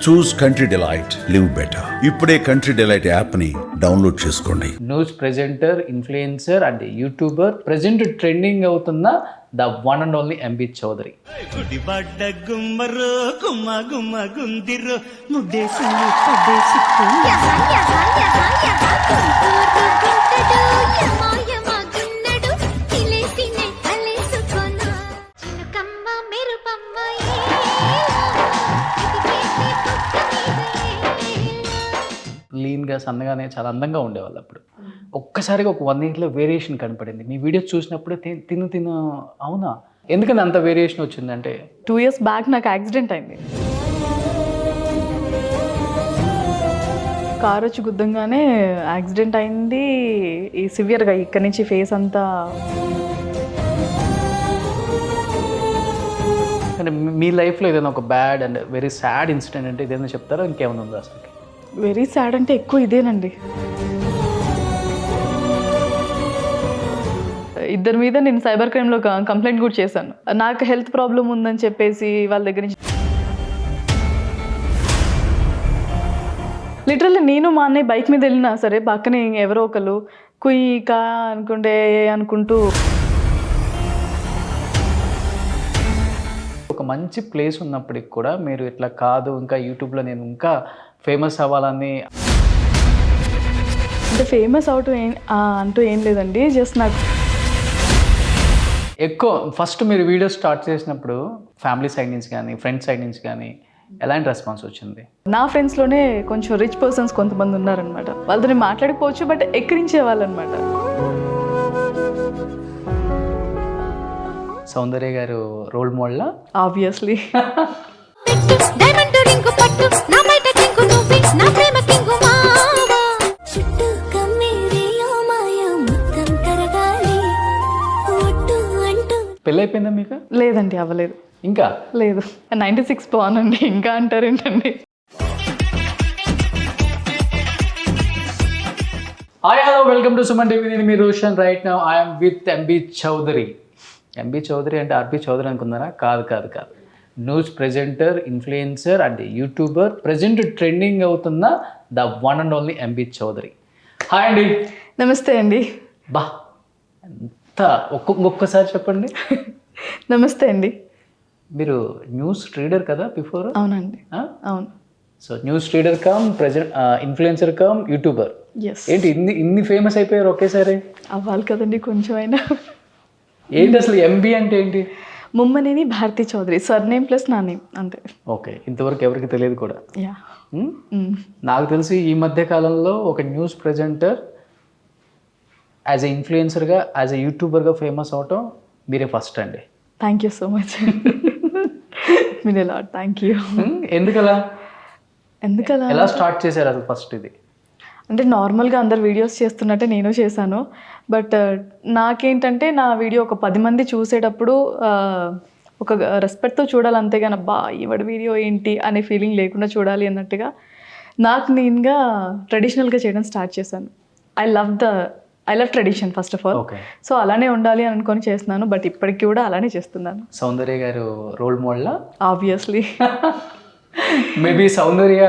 చూస్ country delight, live better. ఇప్పుడే country delight app ని download చేసుకోండి. News presenter, influencer and youtuber, present trending అవుతున్న the one and only MB Chowdary. గుడిబడ్డ గుమ్మరు గుమ్మ గుమ్మ గుందిరు ముడ్డేసి లీన్గా సన్నగానే చాలా అందంగా ఉండేవాళ్ళు అప్పుడు. ఒక్కసారిగా ఒక 1 yearలో వేరియేషన్ కనపడింది. మీ వీడియోస్ చూసినప్పుడు తిను అవునా, ఎందుకని అంత వేరియేషన్ వచ్చిందంటే 2 years బ్యాక్ నాకు యాక్సిడెంట్ అయింది. కార్ వచ్చి గుద్దంగానే యాక్సిడెంట్ అయింది. ఈ సివియర్గా ఇక్కడ నుంచి ఫేస్ అంతా. కానీ మీ లైఫ్లో ఏదైనా ఒక bad and very sad incident అంటే ఇదేదో చెప్తారా, ఇంకేమైనా ఉందా అసలు? వెరీ సాడ్ అంటే ఎక్కువ ఇదేనండి. ఇద్దరి మీద నేను సైబర్ క్రైమ్లో కంప్లైంట్ కూడా చేశాను. నాకు హెల్త్ ప్రాబ్లం ఉందని చెప్పేసి వాళ్ళ దగ్గర నుంచి లిటరల్లీ నేను మా అన్నయ్య బైక్ మీద వెళ్ళినా సరే పక్కనే ఎవరో ఒకరు కుయ్యికా అనుకుంటూ ఒక మంచి ప్లేస్ ఉన్నప్పటికి కూడా మీరు ఇట్లా కాదు, ఇంకా యూట్యూబ్లో నేను ఇంకా ఫేమస్ అవ్వాలని. అంటే ఫేమస్ అంటూ ఏం లేదండి, జస్ట్ నాకు ఎక్కువ ఫస్ట్ మీరు వీడియో స్టార్ట్ చేసినప్పుడు ఫ్యామిలీ సైడ్ నుంచి కానీ ఫ్రెండ్స్ సైడ్ నుంచి కానీ ఎలాంటి రెస్పాన్స్ వచ్చింది? నా ఫ్రెండ్స్లోనే కొంచెం రిచ్ పర్సన్స్ కొంతమంది ఉన్నారనమాట. వాళ్ళతో నేను మాట్లాడుకోవచ్చు బట్ ఎక్కిరించే వాళ్ళు అనమాట. సౌందర్య గారు రోల్ మోడల్ ఆబ్వియస్లీ. పెళ్ళి అయిపోయిందా మీకు? లేదండి, అవ్వలేదు. ఇంకా లేదు. 96 బాగుందండి, ఇంకా అంటారేంటండి? Hi hello, welcome to Suman TV. నేను మీ Roshan. Right now I'm with MB Chowdary. MB Chowdary అంటే ఆర్పి చౌదరి అనుకున్నారా? కాదు. News presenter, influencer and youtuber, present trending అవుతున్న the one and only MB Chowdary. Hi అండి. నమస్తే అండి. బా ఎంత ఒక్కొక్కసారి చెప్పండి. నమస్తే అండి. మీరు న్యూస్ రీడర్ కదా బిఫోర్? అవునండి, అవును. So news reader cum present influencer come YouTuber. ఏంటి ఇన్ని ఫేమస్ అయిపోయారు ఒకేసారి? అవ్వాలి కదండి కొంచెం అయినా. ఏంటి అసలు ఎంబీ అంటే ఏంటి? ముమ్మనేని భారతి చౌదరి, సర్నేమ్ ప్లస్ నా నేమ్, అంతే. ఓకే, ఇంతవరకు ఎవరికి తెలియదు కూడా. యా. నాకు తెలిసి ఈ మధ్య కాలంలో ఒక న్యూస్ ప్రెజెంటర్ యాజ్ ఎ ఇన్ఫ్లుయెన్సర్గా, యాజ్ ఎ యూట్యూబర్గా ఫేమస్ అవటం మీరే ఫస్ట్ అండి. Thank you so much. మినేలాడ్, థ్యాంక్ యూ. ఎందుకలా ఎలా స్టార్ట్ చేశారు అసలు ఫస్ట్ ఇది? అంటే నార్మల్గా అందరు వీడియోస్ చేస్తున్నట్టే నేను చేశాను. బట్ నాకేంటంటే నా వీడియో ఒక 10 మంది చూసేటప్పుడు ఒక రెస్పెక్ట్తో చూడాలి, అంతేగాని అబ్బా ఈవిడ వీడియో ఏంటి అనే ఫీలింగ్ లేకుండా చూడాలి అన్నట్టుగా నాకు నేనుగా ట్రెడిషనల్గా చేయడం స్టార్ట్ చేశాను. I love tradition first of all. So అలానే ఉండాలి అని అనుకొని చేస్తున్నాను. బట్ ఇప్పటికి కూడా అలానే చేస్తున్నాను. సౌందర్య గారు రోల్ మోడల్ ఆబ్వియస్లీ. మేబీ సౌందర్య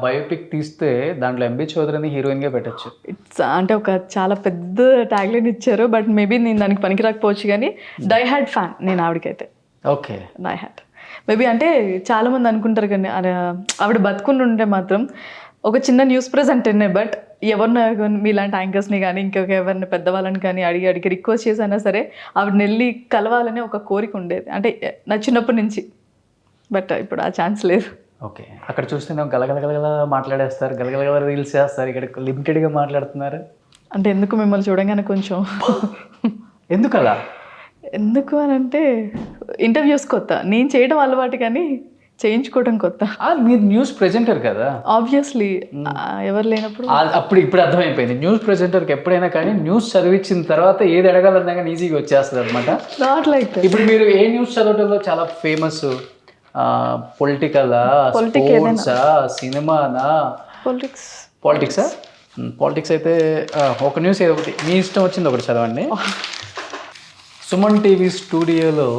బయోపిక్ తీస్తే దాంట్లో ఎంబీ చౌదరిని హీరోయిన్గా పెట్టచ్చు. ఇట్స్ అంటే ఒక చాలా పెద్ద ట్యాగ్లైన్ ఇచ్చారు. బట్ మేబీ నేను దానికి పనికి రాకపోవచ్చు, కానీ డై హ్యాడ్ ఫ్యాన్ నేను ఆవిడకైతే. ఓకే, డై హ్యాడ్ మేబీ అంటే చాలామంది అనుకుంటారు కానీ ఆవిడ బతుకుని ఉంటే మాత్రం ఒక చిన్న న్యూస్ ప్రెజెంటర్నే. బట్ ఎవరిని మీలాంటి యాంకర్స్ని కానీ ఇంకొక ఎవరిని పెద్దవాళ్ళని కానీ అడిగి రిక్వెస్ట్ చేసైనా సరే ఆవిడని వెళ్ళి కలవాలని ఒక కోరిక ఉండేది, అంటే నా చిన్నప్పటి నుంచి. బట్ ఇప్పుడు ఆ ఛాన్స్ లేదు. ఓకే, అక్కడ చూస్తే గలగలగల మాట్లాడేస్తారు, గలగలగల రీల్స్ చేస్తారు, ఇక్కడ లిమిటెడ్గా మాట్లాడుతున్నారు. అంటే ఎందుకు మిమ్మల్ని చూడగానే కొంచెం ఎందుకలా? ఎందుకు అని అంటే ఇంటర్వ్యూస్ కొత్త, నేను చేయడం అలవాటు కానీ చేయించుకోవడం కొత్త. మీరు న్యూస్ ప్రెజెంటర్ కదా, ఆబ్వియస్లీ ఎవరు లేనప్పుడు. ఇప్పుడు అర్థమైపోయింది. న్యూస్ ప్రెజెంటర్కి ఎప్పుడైనా కానీ న్యూస్ చదివించిన తర్వాత ఏది అడగాలన్నా కానీ ఈజీగా వచ్చేస్తుంది అనమాట. Not like that. ఇప్పుడు మీరు ఏ న్యూస్ చదవటంలో చాలా ఫేమస్? పొలిటికలా, స్పోర్ట్సా, సినిమానా? పాలిటిక్సా? పాలిటిక్స్ అయితే ఒక న్యూస్ ఏదో ఒకటి మీ ఇష్టం వచ్చింది ఒకటి చదవండి. సుమన్ టీవీ స్టూడియోలో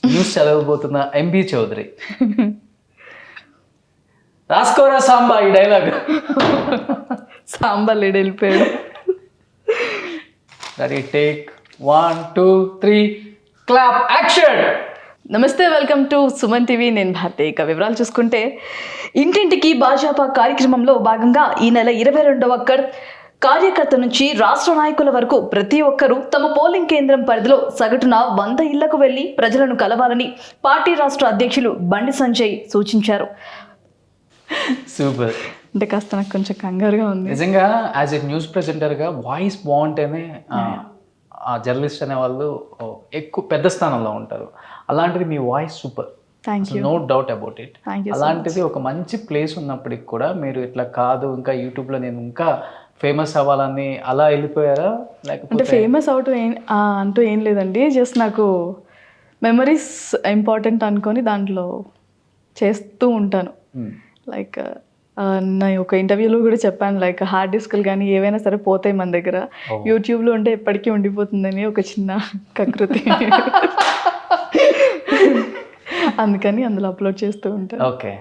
న్యూస్ చదవబోతున్న ఎంబీ చౌదరి. సాంబా ఈ డైలాగ్. సాంబార్ లేడు వెళ్ళిపోయాడు. Ready take 1 2 3 clap action. నమస్తే, వెల్కమ్ టు సుమన్ టీవీ. నేను భారతి. ఇక వివరాలు చూసుకుంటే, ఇంటింటికి భాజపా కార్యక్రమంలో భాగంగా ఈ నెల 22వ కార్యకర్త నుంచి రాష్ట్ర నాయకుల వరకు ప్రతి ఒక్కరూ తమ పోలింగ్ కేంద్రం పరిధిలో సగటున 100 ఇళ్లకు వెళ్లి ప్రజలను కలవాలని పార్టీ రాష్ట్ర అధ్యక్షులు బండి సంజయ్ సూచించారు. సూపర్. అంటే కాస్త నాకు కొంచెం కంగారుగా ఉంది నిజంగా. యాజ్ ఎ న్యూస్ ప్రెజెంటర్గా వాయిస్ బాగుంటేనే ఆ జర్నలిస్ట్ అనే వాళ్ళు ఎక్కువ పెద్ద స్థానంలో ఉంటారు. అలాంటిది మీ voice super, thank you, no doubt about it. Thank you. అలాంటిది ఒక మంచి ప్లేస్ ఉన్నప్పటికి కూడా మీరు ఇట్లా కాదు, ఇంకా యూట్యూబ్లో నేను ఇంకా ఫేమస్ అవ్వాలని అలా వెళ్ళిపోయారా? అంటే లేకపోతే ఫేమస్ అంటూ ఏం లేదండి. జస్ట్ నాకు మెమరీస్ ఇంపార్టెంట్ అనుకొని దాంట్లో చేస్తూ ఉంటాను. లైక్ నా ఒక ఇంటర్వ్యూలో కూడా చెప్పాను, లైక్ హార్డ్ డిస్క్లు కానీ ఏవైనా సరే పోతాయి మన దగ్గర, యూట్యూబ్లో ఉంటే ఎప్పటికీ ఉండిపోతుందని ఒక చిన్న కకృతి. అందుకని అందులో అప్లోడ్ చేస్తూ ఉంటాను. ఓకే.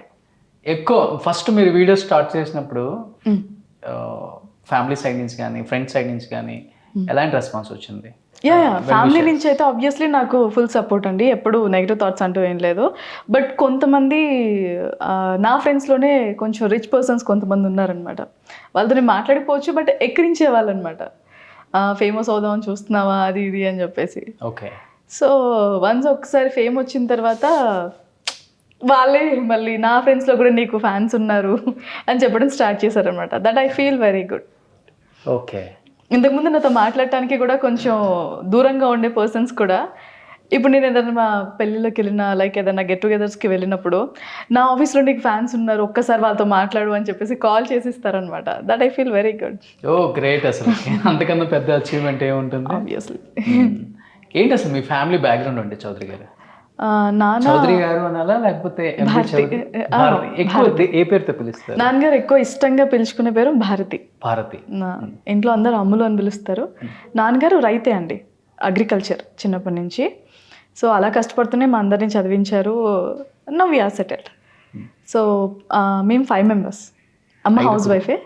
ఎక్కువ ఫస్ట్ మీరు వీడియో స్టార్ట్ చేసినప్పుడు ఫ్యామిలీ సైడ్ నుంచి కానీ ఫ్రెండ్స్ సైడ్ నుంచి కానీ ఎలాంటి రెస్పాన్స్ వచ్చింది? యా ఫ్యామిలీ నుంచి అయితే ఆబ్వియస్లీ నాకు ఫుల్ సపోర్ట్ అండి. ఎప్పుడు నెగిటివ్ థాట్స్ అంటూ ఏం లేదు. బట్ కొంతమంది నా ఫ్రెండ్స్లోనే కొంచెం రిచ్ పర్సన్స్ కొంతమంది ఉన్నారనమాట. వాళ్ళతో మాట్లాడిపోవచ్చు, బట్ ఎక్కిరించే వాళ్ళు అనమాట. ఫేమస్ అవుదామని చూస్తున్నావా అది ఇది అని చెప్పేసి. ఓకే. సో వన్స్ ఒకసారి ఫేమ్ వచ్చిన తర్వాత వాళ్ళే మళ్ళీ నా ఫ్రెండ్స్లో కూడా నీకు ఫ్యాన్స్ ఉన్నారు అని చెప్పడం స్టార్ట్ చేశారనమాట. That I feel very good. Okay. ఇంతకుముందు నాతో మాట్లాడటానికి కూడా కొంచెం దూరంగా ఉండే పర్సన్స్ కూడా ఇప్పుడు నేను ఏదైనా మా పెళ్ళిళ్ళకి వెళ్ళినా, లైక్ ఏదైనా గెట్ టుగెదర్స్కి వెళ్ళినప్పుడు నా ఆఫీస్లో నీకు ఫ్యాన్స్ ఉన్నారు, ఒక్కసారి వాళ్ళతో మాట్లాడు అని చెప్పేసి కాల్ చేసిస్తారనమాట. That I feel very good. Oh great. అసలు అంతకన్నా పెద్ద అచీవ్మెంట్ ఏముంటుంది? ఆబ్వియస్లీ. ఏంటి అసలు మీ ఫ్యామిలీ బ్యాక్గ్రౌండ్ అంటే? చౌదరి గారు నాన్న చౌదరి గారు అనాలా లేకపోతే ఎక్కువ ఏ పేరుతో పిలుస్తారు? నాన్నగారు ఎక్కువ ఇష్టంగా పిలుచుకునే పేరు భారతి. భారతి. ఇంట్లో అందరూ అమ్ములు అని పిలుస్తారు. నాన్నగారు రైతే అండి, అగ్రికల్చర్ చిన్నప్పటి నుంచి. సో అలా కష్టపడుతూనే మా అందరిని చదివించారు. Now we are settled. So మేము 5 members. అమ్మ హౌస్ వైఫే,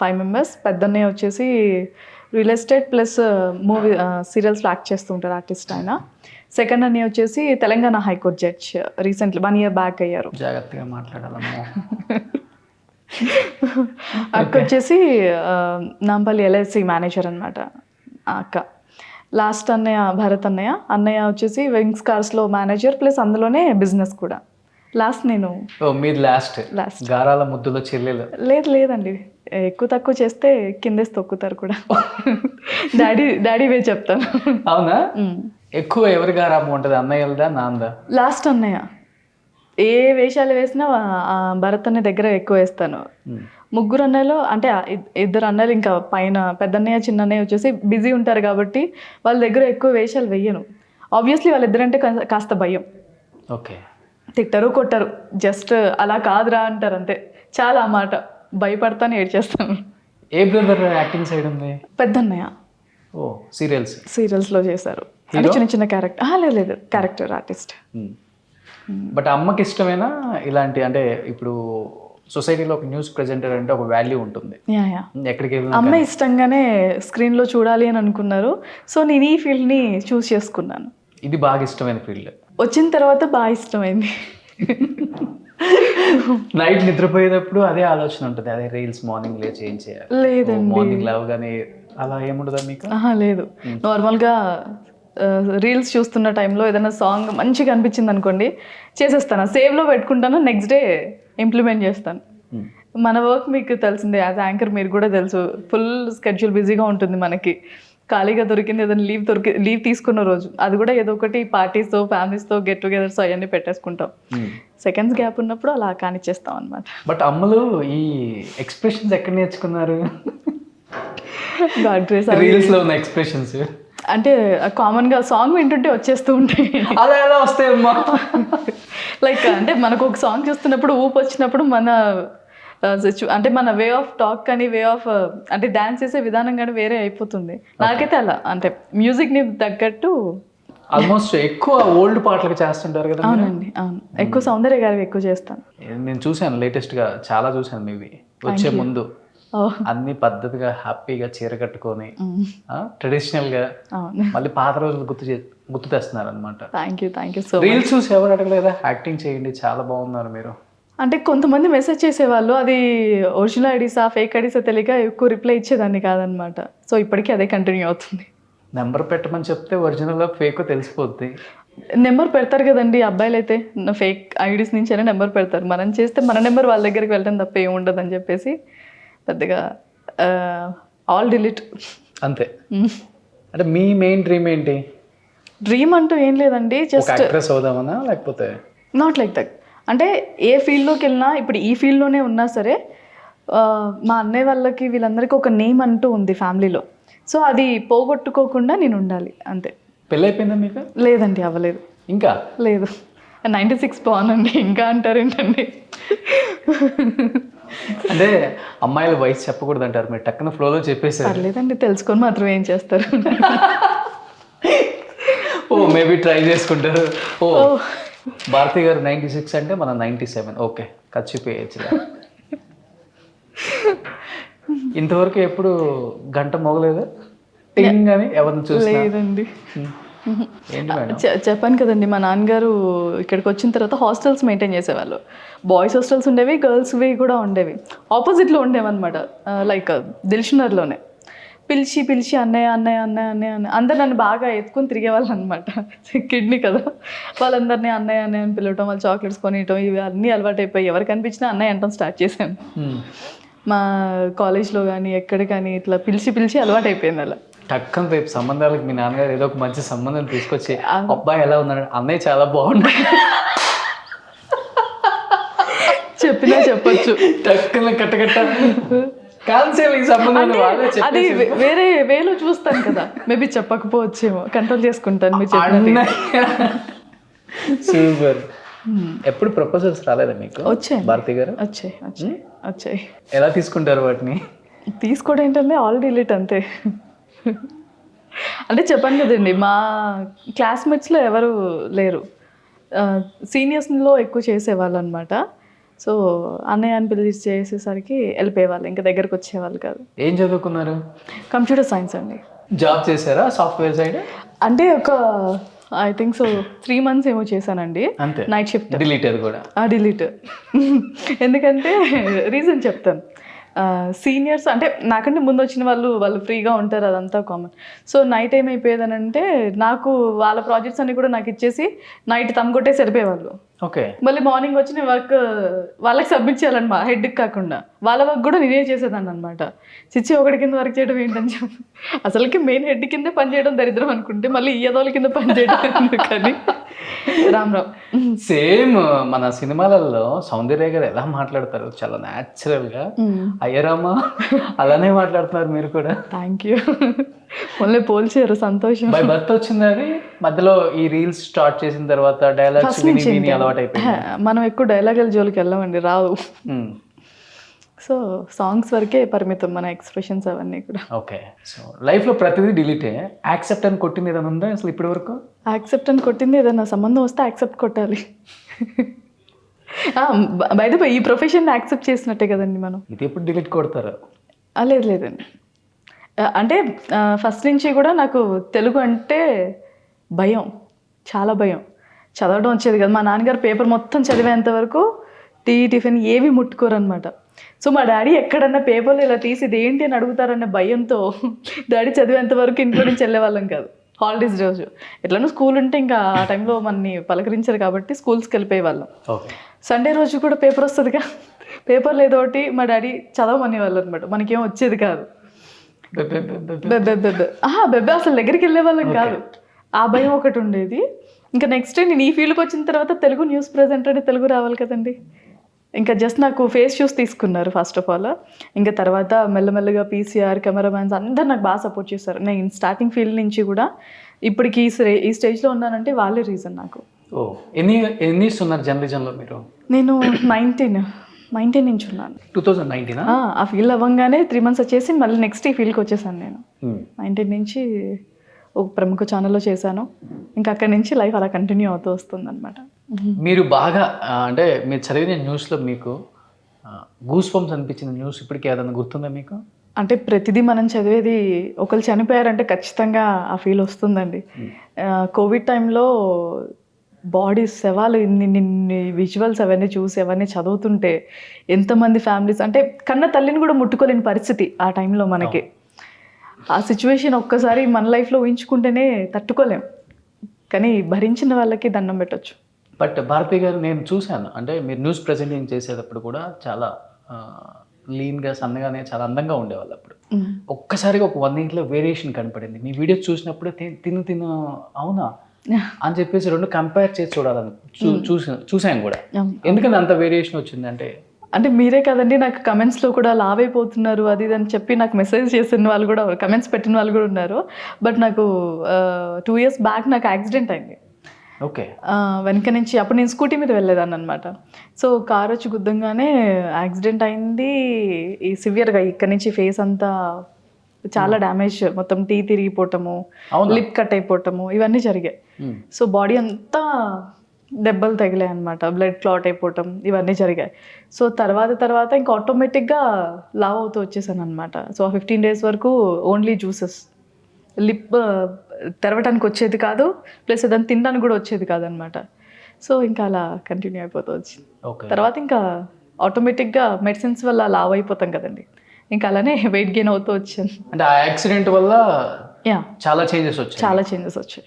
5 members. పెద్దన్నయ్య వచ్చేసి రియల్ ఎస్టేట్ ప్లస్ మూవీ సీరియల్స్లో యాక్ట్ చేస్తూ ఉంటారు, ఆర్టిస్ట్ ఆయన. సెకండ్ అన్నయ్య వచ్చేసి Telangana high court judge, recently 1 year back అయ్యారు. జాగ్రత్తగా మాట్లాడాలమ్మా. అక్క వచ్చేసి నాంపల్లి LIC మేనేజర్ అనమాట అక్క. లాస్ట్ అన్నయ్య భరత్ అన్నయ్య వచ్చేసి వింగ్స్ కార్స్లో మేనేజర్ ప్లస్ అందులోనే బిజినెస్ కూడా. లాస్ట్ నేను. ఓ మీరు లాస్ట్. గారాల ముద్దులో చెల్లెలు? లేదండి, ఎక్కువ తక్కువ చేస్తే కిందేసి తొక్కుతారు కూడా. డాడీ వే చెప్తాను. అవునా? ఎక్కువ ఎవరి గారాబం ఉంటుంది, అన్నయ్యలదా నాన్నదా? లాస్ట్ అన్నయ్య. ఏ వేషాలు వేసినా భరత్ అన్నయ్య దగ్గర ఎక్కువ వేస్తాను. 3 అన్నయ్యలు అంటే 2 అన్నయ్యలు, ఇంకా పైన పెద్దన్నయ్య చిన్నన్నయ్య వచ్చేసి బిజీ ఉంటారు కాబట్టి వాళ్ళ దగ్గర ఎక్కువ వేషాలు వేయను. ఆబ్వియస్లీ వాళ్ళిద్దరంటే కాస్త భయం. ఓకే. తిట్టరు కొట్టరు, జస్ట్ అలా కాదురా అంటారు అంతే. చాలా ఆ మాట భయపడతాను, ఏడ్చేస్తాను. ఏ బ్రదర్ యాక్టింగ్ సైడ్ ఉంది? పెద్దన్నయ్య. ఓ సీరియల్స్లో చేశారు. అంటే చిన్న క్యారెక్టర్. లేదు, క్యారెక్టర్ ఆర్టిస్ట్. బట్ అమ్మకి ఇష్టమేనా ఇలాంటి? అంటే ఇప్పుడు సొసైటీలో ఒక న్యూస్ ప్రెజెంటర్ అంటే ఒక వాల్యూ ఉంటుంది. ఎక్కడికి వెళ్ళినా అమ్మ ఇష్టంగానే స్క్రీన్లో చూడాలి అని అనుకున్నారు. సో నేను ఈ ఫీల్డ్ని చూస్ చేసుకున్నాను. ఇది బాగా ఇష్టమైన ఫీల్డ్. వచ్చిన తర్వాత బాగా ఇష్టమైంది. నైట్ నిద్రపోయేటప్పుడు అదే ఆలోచన ఉంటుంది, అదే రీల్స్ మార్నింగ్ లేచి ఏం చేయాలి. లేదండి, మార్నింగ్ లేవగానే అలా ఏముండదా మీకు? లేదు, నార్మల్గా రీల్స్ చూస్తున్న టైంలో ఏదైనా సాంగ్ మంచిగా అనిపించింది అనుకోండి, చేసేస్తాను, సేవ్లో పెట్టుకుంటాను, నెక్స్ట్ డే ఇంప్లిమెంట్ చేస్తాను. మన వర్క్ మీకు తెలిసిందే, యాజ్ యాంకర్ మీరు కూడా తెలుసు, ఫుల్ స్కెడ్యూల్ బిజీగా ఉంటుంది మనకి. ఖాళీగా దొరికింది ఏదైనా లీవ్ తీసుకున్న రోజు, అది కూడా ఏదో ఒకటి పార్టీస్తో ఫ్యామిలీస్తో గెట్ టుగెదర్స్ అవన్నీ పెట్టేసుకుంటాం. సెకండ్స్ గ్యాప్ ఉన్నప్పుడు అలా కానిచ్చేస్తాం అనమాట. బట్ అమ్మలు ఈ ఎక్స్ప్రెషన్స్ ఎక్కడ నేర్చుకున్నారు? రీల్స్లో ఉన్న ఎక్స్ప్రెషన్స్ అంటే కామన్గా సాంగ్ వింటుంటే వచ్చేస్తూ ఉంటాయి. అలా ఎలా వస్తాయమ్మా? లైక్ అంటే మనకు ఒక సాంగ్ చూస్తున్నప్పుడు ఊపు వచ్చినప్పుడు అంటే మన వే ఆఫ్ టాక్ కానీ వే ఆఫ్ అంటే డాన్స్ చేసే విధానం కానీ వేరే అయిపోతుంది. నాకైతే అలా అంటే మ్యూజిక్ని తగ్గట్టు ఆల్మోస్ట్ ఎక్కువ ఓల్డ్ పాటలకు చేస్తుంటారు కదా మీరు? అవునండి, అవును. ఎక్కువ సౌందర్య గారివి ఎక్కువ చేస్తాను. నేను చూశాను లేటెస్ట్గా చాలా చూశాను మీవి వచ్చే ముందు అన్ని పద్ధతిగా హ్యాపీగా చీర కట్టుకొని ట్రెడిషనల్గా అవును. మళ్ళీ పాత రోజులు గుర్తు తెస్తున్నారు అనమాట. థ్యాంక్ యూ సో రీల్స్ చూసి ఎవరు అడగలేదా యాక్టింగ్ చేయండి చాలా బాగున్నారు మీరు? అంటే కొంతమంది మెసేజ్ చేసేవాళ్ళు, అది ఒరిజినల్ ఐడీసా ఫేక్ ఐడీసా తెలియక ఎక్కువ రిప్లై ఇచ్చేదాన్ని కాదనమాట. సో ఇప్పటికీ అదే కంటిన్యూ అవుతుంది. నెంబర్ పెట్టమని చెప్తే ఒరిజినల్ ఫేక్ తెలిసిపోద్ది. నెంబర్ పెడతారు కదండి అబ్బాయిలు అయితే, ఫేక్ ఐడీస్ నుంచి అయినా నెంబర్ పెడతారు. మనం చేస్తే మన నెంబర్ వాళ్ళ దగ్గరికి వెళ్ళడం తప్ప ఏమి ఉండదు అని చెప్పేసి పెద్దగా ఆల్ డిలీట్ అంతే. అంటే మీ మెయిన్ డ్రీమ్ ఏంటి? డ్రీమ్ అంటూ ఏం లేదండి, జస్ట్ యాక్ట్రెస్ అవుదామనా లేకపోతే? Not like that. అంటే ఏ ఫీల్డ్లోకి వెళ్ళినా, ఇప్పుడు ఈ ఫీల్డ్లోనే ఉన్నా సరే మా అన్నయ్య వాళ్ళకి వీళ్ళందరికీ ఒక నేమ్ అంటూ ఉంది ఫ్యామిలీలో. సో అది పోగొట్టుకోకుండా నేను ఉండాలి అంతే. పెళ్ళి అయిపోయిందా మీకు? లేదండి, అవ్వలేదు ఇంకా. లేదు. 96 బాగుందండి, ఇంకా అంటారేంటండి? అంటే అమ్మాయిల వయసు చెప్పకూడదు అంటారు, మీరు టక్కున ఫ్లోలో చెప్పేసారు. పర్లేదండి, తెలుసుకొని మాత్రం ఏం చేస్తారు. ఓ మేబీ ట్రై చేసుకుంటారు. ఓ భారతి గారు 96 అంటే మనం 97. ఓకే, ఖర్చిపోయచ్చు. ఇంతవరకు ఎప్పుడు గంట మోగలేదు టింగ్ అని ఎవరిని చూసి? లేదండి. ఏంటి మేడం? చెప్పాను కదండి, మా నాన్నగారు ఇక్కడికి వచ్చిన తర్వాత హాస్టల్స్ మెయింటైన్ చేసేవాళ్ళు. బాయ్స్ హాస్టల్స్ ఉండేవి, గర్ల్స్వి కూడా ఉండేవి. ఆపోజిట్లో ఉండేవన్నమాట. లైక్ దిల్షునర్లోనే పిలిచి పిలిచి అన్నయ్య అన్నయ్య అన్నయ్య అన్నయ్య అన్నయ్య అందరు నన్ను బాగా ఎత్తుకొని తిరిగేవాళ్ళు అనమాట. కిడ్నీ కదా, వాళ్ళందరినీ అన్నయ్య అన్నయ్య అని పిలవటం, వాళ్ళు చాక్లెట్స్ కొనియటం, ఇవి అన్నీ అలవాటు అయిపోయి ఎవరు కనిపించినా అన్నయ్య అంటాం స్టార్ట్ చేశాను. మా కాలేజ్లో కానీ ఎక్కడ కానీ ఇట్లా పిలిచి పిలిచి అలవాటు అయిపోయింది అలా. టక్కన రేపు సంబంధాలకు మీ నాన్నగారు ఏదో ఒక మంచి సంబంధం తీసుకొచ్చి అబ్బాయి ఎలా ఉన్నాడు, అన్నయ్య చాలా బాగున్నాడు చెప్పినా చెప్పొచ్చు. టక్కన కట్టకట్ట కాన్సెల్ ఈ సంబంధం అది వేరే వేలో చూస్తాను కదా, మేబీ చెప్పకపోవచ్చేమో, కంట్రోల్ చేసుకుంటాను మీరు చెప్పినట్టు. సూపర్. ఎప్పుడు ప్రపోజల్స్ రాలేదా మీకు? వచ్చాయి భారతి గారు. వచ్చాయి. ఎలా తీసుకుంటారు వాటిని? తీసుకోవడం ఏంటంటే ఆల్ డిలీట్ అంతే. అంటే చెప్పాను కదండి, మా క్లాస్మేట్స్లో ఎవరు లేరు, సీనియర్స్లో ఎక్కువ చేసేవాళ్ళు అనమాట. సో అన్నయ్య అని పిలిచి చేసేసరికి వెళ్ళిపోయేవాళ్ళు, ఇంకా దగ్గరకు వచ్చేవాళ్ళు కాదు. ఏం చదువుకున్నారు? కంప్యూటర్ సైన్స్ అండి. జాబ్ చేశారా సాఫ్ట్వేర్ సైడ్? అంటే ఒక ఐ థింక్ సో 3 months ఏమో చేశానండి. అంతే. Night shift. డిలీట్ అది కూడా? డిలీట్. ఎందుకంటే రీజన్ చెప్తాను. సీనియర్స్ అంటే నాకంటే ముందు వచ్చిన వాళ్ళు ఫ్రీగా ఉంటారు, అదంతా కామన్. సో నైట్ ఏమైపోయేదనంటే నాకు వాళ్ళ ప్రాజెక్ట్స్ అన్ని కూడా నాకు ఇచ్చేసి నైట్ తమ్ముకొట్టేసి వెళ్ళిపోయేవాళ్ళు. ఓకే. మళ్ళీ మార్నింగ్ వచ్చి నేను వర్క్ వాళ్ళకి సబ్మిట్ చేయాలన్నమాట, హెడ్కి కాకుండా. వాళ్ళ వర్క్ కూడా నేనే చేసేదాన్ని అనమాట. చిచ్చి ఒకటి కింద వర్క్ చేయడం ఏంటని చెప్పి, అసలుకి మెయిన్ హెడ్ కింద పని చేయడం దరిద్రం అనుకుంటే మళ్ళీ ఈయదోళ్ళ కింద పని చేయడం కానీ రామ్. సేమ్ మన సినిమాలలో సౌందర్య గారు ఎలా మాట్లాడతారు, చాలా న్యాచురల్గా అయ్యరామా అలానే మాట్లాడుతున్నారు మీరు కూడా. Thank you. మళ్ళీ పోల్చారు, సంతోషం. బై బర్త్ వచ్చింది అది? మధ్యలో ఈ రీల్స్ స్టార్ట్ చేసిన తర్వాత డైలాగ్స్ విని అలవాటు అయిపోయింది? మనం ఎక్కువ డైలాగుల జోలికి వెళ్ళమండి, రావు. సో సాంగ్స్ వరకే పరిమితం మన ఎక్స్ప్రెషన్స్ అవన్నీ కూడా. ఓకే. సో లైఫ్లో ప్రతిదీ డిలీటే. యాక్సెప్ట్ అని కొట్టింది ఏదైనా ఉందా అసలు ఇప్పటి వరకు? యాక్సెప్ట్ అని కొట్టింది ఏదైనా సంబంధం వస్తే యాక్సెప్ట్ కొట్టాలి. బై ద వే ఈ ప్రొఫెషన్ యాక్సెప్ట్ చేసినట్టే కదండి మనం. ఇది ఎప్పుడు డిలీట్ కొడతారు? లేదండి, అంటే ఫస్ట్ నుంచి కూడా నాకు తెలుగు అంటే భయం, చాలా భయం. చదవడం వచ్చేది కదా, మా నాన్నగారు పేపర్ మొత్తం చదివేంత వరకు టీ టిఫిన్ ఏవి ముట్టుకోరు అనమాట. సో మా డాడీ ఎక్కడన్నా పేపర్లు ఇలా తీసి ఇది ఏంటి అని అడుగుతారన్న భయంతో డాడీ చదివేంత వరకు ఇంట్లో నుంచి వెళ్ళేవాళ్ళం కాదు. హాలిడేస్ రోజు ఎట్లనో స్కూల్ ఉంటే ఇంకా ఆ టైంలో మనని పలకరించారు కాబట్టి స్కూల్స్కి వెళ్ళిపోయే వాళ్ళం. సండే రోజు కూడా పేపర్ వస్తుందిగా, పేపర్లు ఏదో ఒకటి మా డాడీ చదవమనే వాళ్ళు అనమాట. మనకేం వచ్చేది కాదు, బెబ్బే అసలు దగ్గరికి వెళ్ళే వాళ్ళం కాదు. ఆ భయం ఒకటి ఉండేది. ఇంకా నెక్స్ట్ నేను ఈ ఫీల్డ్కి వచ్చిన తర్వాత తెలుగు న్యూస్ ప్రెజెంటర్ అంటే తెలుగు రావాలి కదండి. ఇంకా జస్ట్ నాకు ఫేస్ షూస్ తీసుకున్నారు ఫస్ట్ ఆఫ్ ఆల్. ఇంకా తర్వాత మెల్లమెల్లగా పీసీఆర్ కెమెరామ్యాన్స్ అందరు నాకు బాగా సపోర్ట్ చేస్తారు. నేను స్టార్టింగ్ ఫీల్డ్ నుంచి కూడా ఇప్పటికి ఈ స్టేజ్లో ఉన్నానంటే వాళ్ళే రీజన్ నాకు. ఎన్ని ఉన్నారు జర్నలిజంలో మీరు? నేను 19 నుంచి ఉన్నాను. 2019? ఆ ఫీల్డ్ అవ్వగానే 3 months వచ్చేసి మళ్ళీ నెక్స్ట్ ఈ ఫీల్డ్కి వచ్చేసాను నేను. 19 నుంచి ఒక ప్రముఖ ఛానల్లో చేశాను. ఇంకా అక్కడి నుంచి లైఫ్ అలా కంటిన్యూ అవుతూ వస్తుంది అనమాట. మీరు బాగా అంటే మీరు చదివిన న్యూస్లో మీకు గూస్ బంప్స్ అనిపించిన న్యూస్ ఇప్పటికీ ఏదైనా గుర్తుందా మీకు? అంటే ప్రతిదీ మనం చదివేది ఒకరు చనిపోయారంటే ఖచ్చితంగా ఆ ఫీల్ వస్తుందండి. కోవిడ్ టైంలో బాడీ శవాలు ఇన్ని విజువల్స్ అవన్నీ చూసి అవన్నీ చదువుతుంటే ఎంతమంది ఫ్యామిలీస్ అంటే కన్న తల్లిని కూడా ముట్టుకోలేని పరిస్థితి ఆ టైంలో మనకి. ఆ సిచ్యువేషన్ ఒక్కసారి మన లైఫ్లో ఊహించుకుంటేనే తట్టుకోలేం, కానీ భరించిన వాళ్ళకి దండం పెట్టొచ్చు. బట్ భారతి గారు నేను చూశాను, అంటే మీరు న్యూస్ ప్రజెంటింగ్ చేసేటప్పుడు కూడా చాలా లీన్గా సన్నగానే చాలా అందంగా ఉండేవాళ్ళు. అప్పుడు ఒక్కసారిగా ఒక 1 yearలో వేరియేషన్ కనపడింది. మీ వీడియోస్ చూసినప్పుడు తిను అవునా అని చెప్పేసి 2 కంపేర్ చేసి చూడాలని చూసాను కూడా. ఎందుకని అంత వేరియేషన్ వచ్చింది అంటే మీరే కదండి నాకు కమెంట్స్లో కూడా లావ్ అయిపోతున్నారు అది ఇది అని చెప్పి నాకు మెసేజ్ చేసిన వాళ్ళు కూడా, కమెంట్స్ పెట్టిన వాళ్ళు కూడా ఉన్నారు. బట్ నాకు 2 years బ్యాక్ నాకు యాక్సిడెంట్ అయింది. ఓకే. వెనక నుంచి అప్పుడు నేను స్కూటీ మీద వెళ్ళేదాన్ని అనమాట. సో కార్ వచ్చి గుద్దంగానే యాక్సిడెంట్ అయింది. ఈ సివియర్గా ఇక్కడ నుంచి ఫేస్ అంతా చాలా డ్యామేజ్, మొత్తం టీ తిరిగిపోవటము, లిప్ కట్ అయిపోవటము ఇవన్నీ జరిగాయి. సో బాడీ అంతా దెబ్బలు తగిలాయి అనమాట, బ్లడ్ క్లాట్ అయిపోవటం ఇవన్నీ జరిగాయి. సో తర్వాత ఇంకా ఆటోమేటిక్గా లావ్ అవుతూ వచ్చేసాను అనమాట. సో 15 days వరకు ఓన్లీ జ్యూసెస్, లిప్ తెరవటానికి వచ్చేది కాదు, ప్లస్ దాన్ని తినడానికి కూడా వచ్చేది కాదనమాట. సో ఇంకా అలా కంటిన్యూ అయిపోతూ వచ్చింది. తర్వాత ఇంకా ఆటోమేటిక్గా మెడిసిన్స్ వల్ల లావ్ అయిపోతాం కదండి, ఇంకా అలానే వెయిట్ గెయిన్ అవుతూ వచ్చాను. అంటే ఆ యాక్సిడెంట్ వల్ల చాలా చేంజెస్ వచ్చాయి.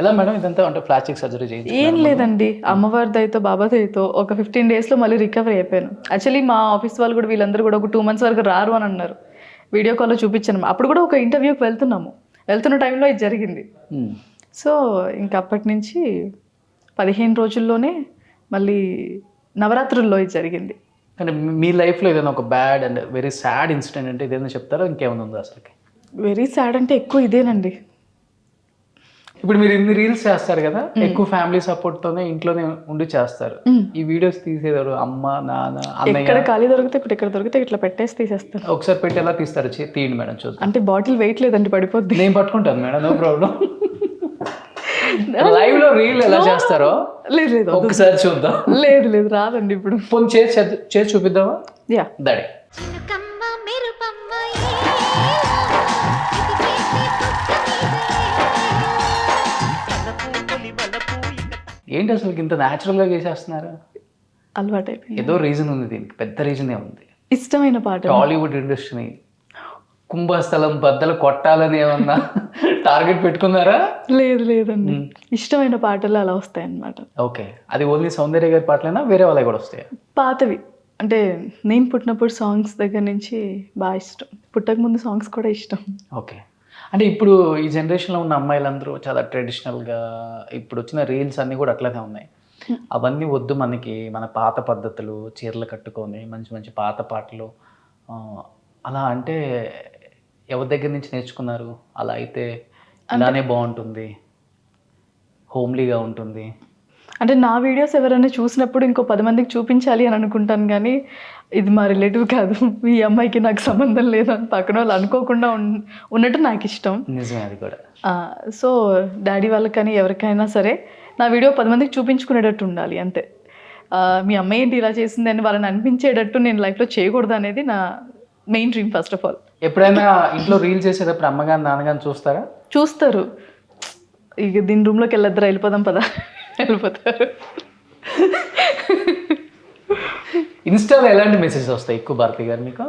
ఎలా మేడం ఇదంతా? అంటే ప్లాస్టిక్ సర్జరీ చేయించి ఏం లేదండి, అమ్మవారి దయతో బాబా దయతో ఒక 15 daysలో మళ్ళీ రికవరీ అయిపోయాను. యాక్చువల్లీ మా ఆఫీస్ వాళ్ళు కూడా వీళ్ళందరూ కూడా ఒక 2 months వరకు రారు అని అన్నారు. వీడియో కాల్లో చూపించాను. అప్పుడు కూడా ఒక ఇంటర్వ్యూకి వెళ్తున్న టైంలో ఇది జరిగింది. సో ఇంకా అప్పటి నుంచి 15 రోజుల్లోనే మళ్ళీ నవరాత్రుల్లో ఇది జరిగింది. అంటే మీ లైఫ్లో ఏదైనా ఒక bad and very sad incident అంటే ఇదేనా చెప్తారా, ఇంకేమైనా ఉందా అసలుకి? వెరీ సాడ్ అంటే ఎక్కువ ఇదేనండి. ఇప్పుడు మీరు ఇన్ని రీల్స్ చేస్తారు కదా, ఎక్కువ ఫ్యామిలీ సపోర్ట్తోనే ఇంట్లోనే ఉండి చేస్తారు. ఈ వీడియోస్ తీసేదారు అమ్మ నాన్న అన్నయ్య, ఎక్కడ ఖాళీ దొరికితే ఇక్కడ దొరికితే ఇట్లా పెట్టేసి తీసేస్తారు. ఒకసారి పెట్టి ఎలా తీస్తారు? తీయండి మేడం చూద్దాం. అంటే బాటిల్ వెయిట్ లేదండి, పడిపోద్ది. నేను పట్టుకుంటాను మేడం, నో ప్రాబ్లం. లైవ్ లో రీల్ ఎలా చేస్తారో లేదు ఒకసారి చూద్దాం. లేదు రాదండి ఇప్పుడు. ఫోన్ చేసి చూపిద్దామా? యా దడే. ఏంటి అసలు ఇంత న్యాచురల్గా చేసేస్తున్నారు? అలవాటు అయిపోయింది. ఏదో రీజన్ ఉంది దీనికి, పెద్ద రీజనే ఉంది. ఇష్టమైన పాట. టాలీవుడ్ ఇండస్ట్రీని కుంభస్థలం బద్దలు కొట్టాలని ఏమన్నా టార్గెట్ పెట్టుకున్నారా? లేదండి, ఇష్టమైన పాటలు అలా వస్తాయి అన్నమాట. ఓకే. అది ఓన్లీ సౌందర్య గారి పాటలైనా వేరే వాళ్ళకి కూడా వస్తాయి? పాతవి అంటే నేను పుట్టినప్పుడు సాంగ్స్ దగ్గర నుంచి బాగా ఇష్టం, పుట్టక ముందు సాంగ్స్ కూడా ఇష్టం. ఓకే. అంటే ఇప్పుడు ఈ జనరేషన్లో ఉన్న అమ్మాయిలందరూ చాలా ట్రెడిషనల్గా, ఇప్పుడు వచ్చిన రీల్స్ అన్నీ కూడా అట్లనే ఉన్నాయి. అవన్నీ వద్దు మనకి, మన పాత పద్ధతులు, చీరలు కట్టుకొని మంచి మంచి పాత పాటలు అలా అంటే ఎవరి దగ్గర నుంచి నేర్చుకున్నారు? అలా అయితే ఇలానే బాగుంటుంది, హోమ్లీగా ఉంటుంది. అంటే నా వీడియోస్ ఎవరైనా చూసినప్పుడు ఇంకో 10 మందికి చూపించాలి అని అనుకుంటాను, కానీ ఇది మా రిలేటివ్ కాదు, ఈ అమ్మాయికి నాకు సంబంధం లేదు అని పక్కన వాళ్ళు అనుకోకుండా ఉన్నట్టు నాకు ఇష్టం. నిజమే అది కూడా. సో డాడీ వాళ్ళకని ఎవరికైనా సరే నా వీడియో 10 మందికి చూపించుకునేటట్టు ఉండాలి అంతే. మీ అమ్మాయి ఏంటి ఇలా చేసింది అని వాళ్ళని అనిపించేటట్టు నేను లైఫ్లో చేయకూడదు అనేది నా main dream. First of all ఎప్పుడైనా ఇంట్లో రీల్ చేసేటప్పుడు అమ్మగారు నాన్నగారు చూస్తారా? చూస్తారు. ఇక దీని రూమ్లోకి వెళ్ళొద్దురా, వెళ్ళిపోదాం పదా, వెళ్ళిపోతారు. ఇన్స్టాలో ఎలాంటి మెసేజెస్ వస్తాయి ఎక్కువ భారతి గారు మీకు?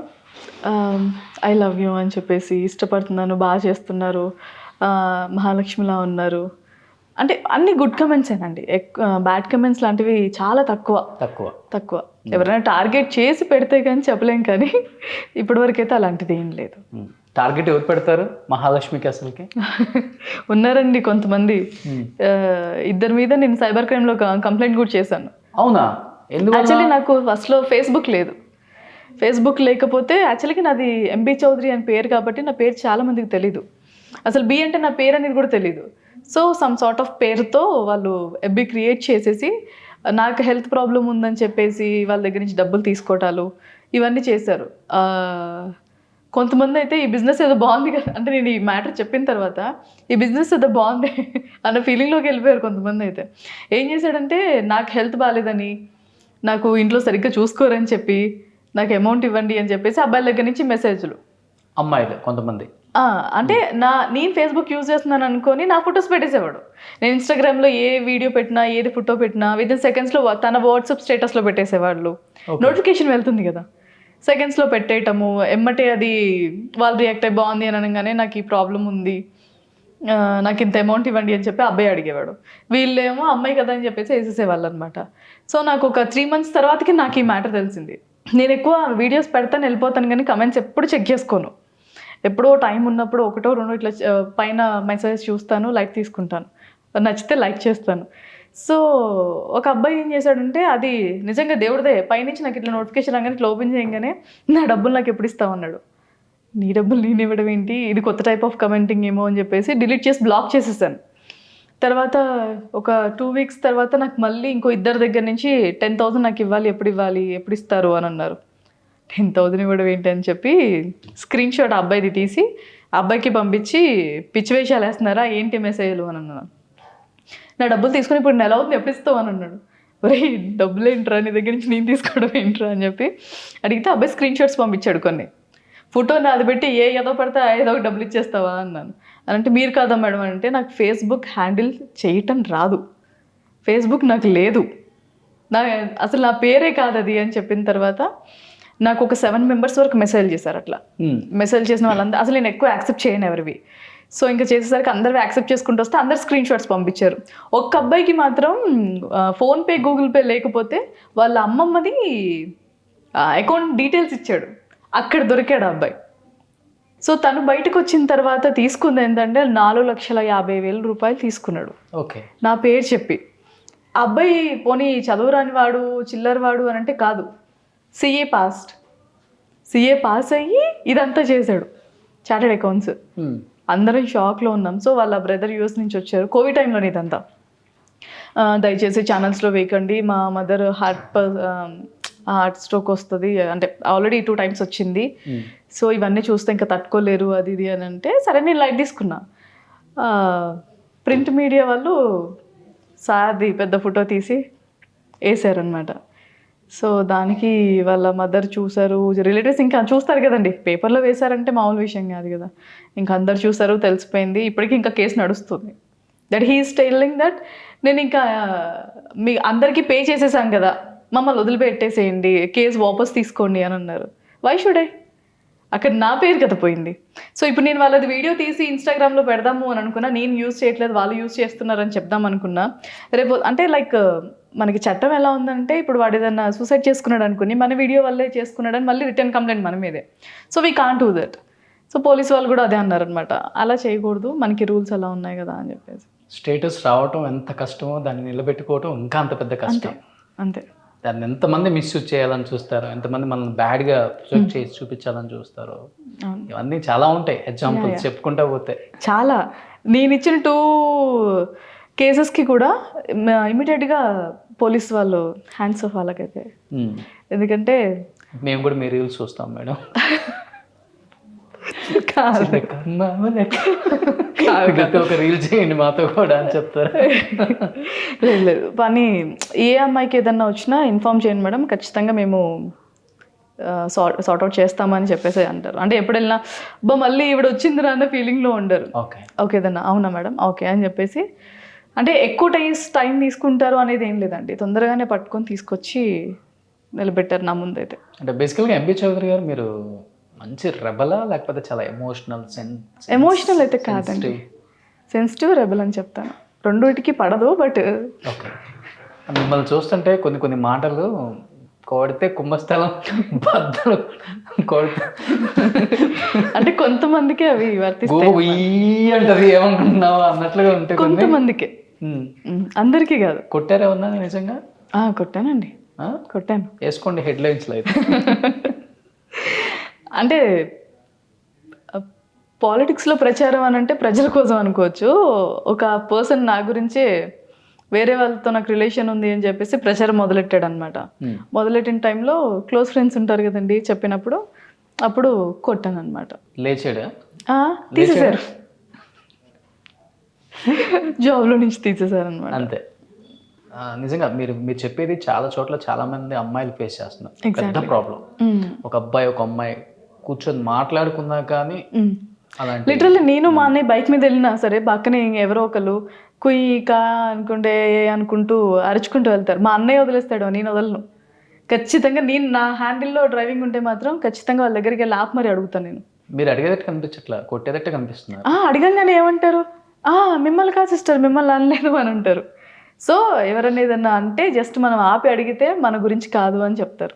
ఐ లవ్ యూ అని చెప్పేసి, ఇష్టపడుతున్నాను, బాగా చేస్తున్నారు, మహాలక్ష్మిలా ఉన్నారు, అంటే అన్ని గుడ్ కమెంట్స్ ఏనండి. బ్యాడ్ కమెంట్స్ లాంటివి చాలా తక్కువ. ఎవరైనా టార్గెట్ చేసి పెడితే కానీ చెప్పలేం, కానీ ఇప్పటివరకు అయితే అలాంటిది ఏం లేదు. టార్గెట్ ఎవరు పెడతారు మహాలక్ష్మికి అసలుకి? ఉన్నారండి కొంతమంది. ఇద్దరి మీద నేను సైబర్ క్రైమ్లో కంప్లైంట్ కూడా చేశాను. అవునా? యాక్చువల్లీ నాకు ఫస్ట్లో ఫేస్బుక్ లేకపోతే యాక్చువల్గా నాది ఎంబీ చౌదరి అని పేరు కాబట్టి నా పేరు చాలా మందికి తెలీదు. అసలు బి అంటే నా పేరు అనేది కూడా తెలీదు. సో సమ్ సార్ట్ ఆఫ్ పేరుతో వాళ్ళు ఎఫ్బీ క్రియేట్ చేసేసి నాకు హెల్త్ ప్రాబ్లం ఉందని చెప్పేసి వాళ్ళ దగ్గర నుంచి డబ్బులు తీసుకోవటాలు ఇవన్నీ చేశారు. కొంతమంది అయితే ఈ బిజినెస్ ఏదో బాగుంది కదా అంటే నేను ఈ మ్యాటర్ చెప్పిన తర్వాత ఈ బిజినెస్ ఏదో బాగుంది అన్న ఫీలింగ్లోకి వెళ్ళిపోయారు కొంతమంది అయితే. ఏం చేశాడంటే నాకు హెల్త్ బాగాలేదని, నాకు ఇంట్లో సరిగ్గా చూసుకోరని చెప్పి నాకు అమౌంట్ ఇవ్వండి అని చెప్పేసి అబ్బాయిల దగ్గర నుంచి మెసేజ్లు. అమ్మాయిలు కొంతమంది అంటే నేను ఫేస్బుక్ యూజ్ చేస్తున్నాను అనుకొని నా ఫొటోస్ పెట్టేసేవాడు. నేను ఇన్స్టాగ్రామ్లో ఏ వీడియో పెట్టినా ఏది ఫోటో పెట్టినా విదిన్ సెకండ్స్లో తన వాట్సాప్ స్టేటస్లో పెట్టేసేవాళ్ళు. నోటిఫికేషన్ వెళ్తుంది కదా, సెకండ్స్లో పెట్టేయటము, ఎమ్మటే అది వాళ్ళు రియాక్ట్ అయ్యి బాగుంది అని అనగానే నాకు ఈ ప్రాబ్లం ఉంది, నాకు ఇంత అమౌంట్ ఇవ్వండి అని చెప్పి అబ్బాయి అడిగేవాడు. వీళ్ళేమో అమ్మాయి కదా అని చెప్పేసి వేసేసేవాళ్ళు అనమాట. సో నాకు ఒక 3 months తర్వాతకి నాకు ఈ మ్యాటర్ తెలిసింది. నేను ఎక్కువ వీడియోస్ పెడతాను వెళ్ళిపోతాను కానీ కమెంట్స్ ఎప్పుడు చెక్ చేసుకోను. ఎప్పుడో టైం ఉన్నప్పుడు 1, 2 ఇట్లా పైన మెసేజ్ చూస్తాను, లైక్ తీసుకుంటాను, నచ్చితే లైక్ చేస్తాను. సో ఒక అబ్బాయి ఏం చేశాడంటే అది నిజంగా దేవుడిదే, పైనుంచి నాకు ఇట్లా నోటిఫికేషన్ రాగానే ఇట్లా ఓపెన్ చేయగానే నా డబ్బులు నాకు ఎప్పుడు ఇస్తావు అన్నాడు. నీ డబ్బులు నేను ఇవ్వడం ఏంటి, ఇది కొత్త టైప్ ఆఫ్ కమెంటింగ్ ఏమో అని చెప్పేసి డిలీట్ చేసి బ్లాక్ చేసేసాను. తర్వాత ఒక 2 weeks తర్వాత నాకు మళ్ళీ ఇంకో 2 దగ్గర నుంచి 10,000 నాకు ఇవ్వాలి, ఎప్పుడు ఇస్తారు అని అన్నారు. 10,000 ఇవ్వడం ఏంటి అని చెప్పి స్క్రీన్ షాట్ అబ్బాయిది తీసి అబ్బాయికి పంపించి పిచ్చి వేషాలు వేస్తున్నారా ఏంటి మెసేజ్లు అని అన్నాను. నా డబ్బులు తీసుకుని ఇప్పుడు నెల అవుతుంది ఎప్పుడు ఇస్తావు అని అన్నాడు. ఒరే డబ్బులు ఏంట్రా, నీ దగ్గర నుంచి నేను తీసుకోవడం ఏంట్రా అని చెప్పి అడిగితే అబ్బాయి స్క్రీన్ షాట్స్ పంపించాడు కొన్ని. ఫోటో నాది పెట్టి ఏదో పడితే ఏదో ఒక డబ్బులు ఇచ్చేస్తావా అన్నాను. అని అంటే మీరు కాదా మేడం అంటే నాకు ఫేస్బుక్ హ్యాండిల్ చేయటం రాదు, ఫేస్బుక్ నాకు లేదు, అసలు నా పేరే కాదు అది అని చెప్పిన తర్వాత నాకు ఒక 7 members వరకు మెసేజ్ చేశారు. అట్లా మెసేజ్ చేసిన వాళ్ళందరూ అసలు నేను ఎక్కువ యాక్సెప్ట్ చేయను ఎవరివి. సో ఇంకా చేసేసరికి అందరివి యాక్సెప్ట్ చేసుకుంటూ వస్తే అందరు స్క్రీన్ షాట్స్ పంపించారు. ఒక్క అబ్బాయికి మాత్రం ఫోన్పే గూగుల్ పే లేకపోతే వాళ్ళ అమ్మమ్మది అకౌంట్ డీటెయిల్స్ ఇచ్చాడు, అక్కడ దొరికాడు అబ్బాయి. సో తను బయటకు వచ్చిన తర్వాత తీసుకుంది ఏంటంటే 4,50,000 రూపాయలు తీసుకున్నాడు. ఓకే, నా పేరు చెప్పి. అబ్బాయి పోనీ చదువురాని వాడు చిల్లర వాడు అని అంటే కాదు, సిఏ పాస్ అయ్యి ఇదంతా చేశాడు, చార్టెడ్ అకౌంట్స్. అందరం షాక్లో ఉన్నాం. సో వాళ్ళ బ్రదర్ యూఎస్ నుంచి వచ్చారు, కోవిడ్ టైంలోనే ఇదంతా. దయచేసి ఛానల్స్లో వేయకండి, మా మదర్ హార్ట్ స్ట్రోక్ వస్తుంది అంటే ఆల్రెడీ 2 times వచ్చింది, సో ఇవన్నీ చూస్తే ఇంకా తట్టుకోలేరు అది ఇది అని అంటే సరే నేను లైట్ తీసుకున్నా. ప్రింట్ మీడియా వాళ్ళు సార్ది పెద్ద ఫోటో తీసి వేసారనమాట. సో దానికి వాళ్ళ మదర్ చూసారు, రిలేటివ్స్ ఇంకా చూస్తారు కదండి, పేపర్లో వేశారంటే మామూలు విషయం కాదు కదా, ఇంకా అందరు చూసారు, తెలిసిపోయింది. ఇప్పటికీ ఇంకా కేసు నడుస్తుంది. దట్ హీఈస్ టెల్లింగ్ దట్ నేను ఇంకా మీ అందరికీ పే చేసేసాం కదా, మమ్మల్ని వదిలిపెట్టేసేయండి, కేసు వాపస్ తీసుకోండి అని అన్నారు. వై షుడ్ ఐ, అక్కడ నా పేరు కదా పోయింది. సో ఇప్పుడు నేను వాళ్ళది వీడియో తీసి ఇన్స్టాగ్రామ్లో పెడదాము అని అనుకున్నా, నేను యూజ్ చేయట్లేదు వాళ్ళు యూజ్ చేస్తున్నారని చెప్దాం అనుకున్నా. రేపు అంటే లైక్ మనకి చట్టం ఎలా ఉందంటే ఇప్పుడు వాడు ఏదన్నా సూసైడ్ చేసుకున్నాడు అనుకుని మన వీడియో వల్లే చేసుకున్నాడని మళ్ళీ రిటర్న్ కంప్లైంట్ మన మీదే. So we can't do that. So police వాళ్ళు కూడా అదే అన్నారనమాట, అలా చేయకూడదు, మనకి రూల్స్ అలా ఉన్నాయి కదా అని చెప్పేసి. స్టేటస్ రావటం ఎంత కష్టమో దాన్ని నిలబెట్టుకోవటం ఇంకా అంత పెద్ద కష్టం. అంతే, దాన్ని ఎంతమంది మిస్యూజ్ చేయాలని చూస్తారో, ఎంతమంది మనల్ని బ్యాడ్గా ప్రొజెక్ట్ చేసి చూపించాలని చూస్తారో, ఇవన్నీ చాలా ఉంటాయి ఎగ్జాంపుల్స్ చెప్పుకుంటా పోతే. చాలా నేను ఇచ్చిన 2 కేసెస్కి కూడా ఇమీడియట్గా పోలీస్ వాళ్ళు హ్యాండ్స్ ఆఫ్ వాళ్ళకైతే, ఎందుకంటే మేము కూడా మీ రీల్స్ చూస్తాం మేడం. ఒక రీల్ చేయండి మాతో కూడా అని చెప్తారు. లేదు పని ఏ అమ్మాయికి ఏదన్నా వచ్చినా ఇన్ఫార్మ్ చేయండి మేడం, ఖచ్చితంగా మేము సార్ట్అవుట్ చేస్తామని చెప్పేసి అంటారు. అంటే ఎప్పుడు వెళ్ళినా మళ్ళీ ఇవిడ వచ్చిందిరా అన్న ఫీలింగ్లో ఉండరు. ఓకే ఏదన్నా అవునా మేడం ఓకే అని చెప్పేసి, అంటే ఎక్కువ టైం తీసుకుంటారు అనేది ఏం లేదండి, తొందరగానే పట్టుకొని తీసుకొచ్చి నిలబెట్టారు నా ముందైతే. అంటే బేసికల్గా ఎంబీ చౌదరి గారు మీరు మంచి రెబలా లేకపోతే చాలా ఎమోషనల్ అయితే కాదండి, సెన్సిటివ్ రెబల్ అని చెప్తాను, రెండుటికి పడదు. బట్ ఓకే, మిమ్మల్ని చూస్తుంటే కొన్ని మాటలు కొడితే కుంభస్థలం బద్దలు కొడితే అంటే కొంతమందికి అవి వర్తిస్తాయి అంటది, ఏమనుకుంటున్నావా అన్నట్లుగా ఉంటాయి కొంతమందికి, అందరికీ కాదు. కొట్టారేమన్నా నిజంగా? కొట్టానండి, కొట్టాను. వేసుకోండి హెడ్లైన్స్లో అయితే. అంటే పాలిటిక్స్లో ప్రచారం అని అంటే ప్రజల కోసం అనుకోవచ్చు. ఒక పర్సన్ నా గురించే వేరే వాళ్ళతో నాకు రిలేషన్ ఉంది అని చెప్పేసి ప్రచారం మొదలెట్టాడు అనమాట. మొదలెట్టిన టైంలో క్లోజ్ ఫ్రెండ్స్ ఉంటారు కదండి, చెప్పినప్పుడు అప్పుడు కొట్టాను అనమాట. లేచాడా? తీసేశారు, జాబ్లో నుంచి తీసేశారు అనమాట. అంతే. నిజంగా మీరు మీరు చెప్పేది చాలా చోట్ల చాలా మంది అమ్మాయిలు ఫేస్ చేస్తున్నారు పెద్ద ప్రాబ్లం. ఒక అబ్బాయి ఒక అమ్మాయి కూర్చొని మాట్లాడుకున్నా కానీ అలాంటి లిటరల్లీ నేను మా అన్నయ్య బైక్ మీద వెళ్ళినా సరే పక్కనే ఎవరో ఒకరు కుయ్యి కా అనుకుంటే అనుకుంటూ అరుచుకుంటూ వెళ్తారు. మా అన్నయ్య వదిలేస్తాడు, నేను వదలను. ఖచ్చితంగా నేను నా హ్యాండిల్లో డ్రైవింగ్ ఉంటే మాత్రం ఖచ్చితంగా వాళ్ళ దగ్గరికి వెళ్ళి ఆప్ మరి అడుగుతాను నేను. మీరు అడిగేదట్టు కనిపించట్లా, కొట్టేదట్టు కనిపిస్తున్నారు. అడగంగానే ఏమంటారు, మిమ్మల్ని కాదు సిస్టర్, మిమ్మల్ని అనలేదు అని అంటారు. సో ఎవరన్నా ఏదన్నా అంటే జస్ట్ మనం ఆపి అడిగితే మన గురించి కాదు అని చెప్తారు,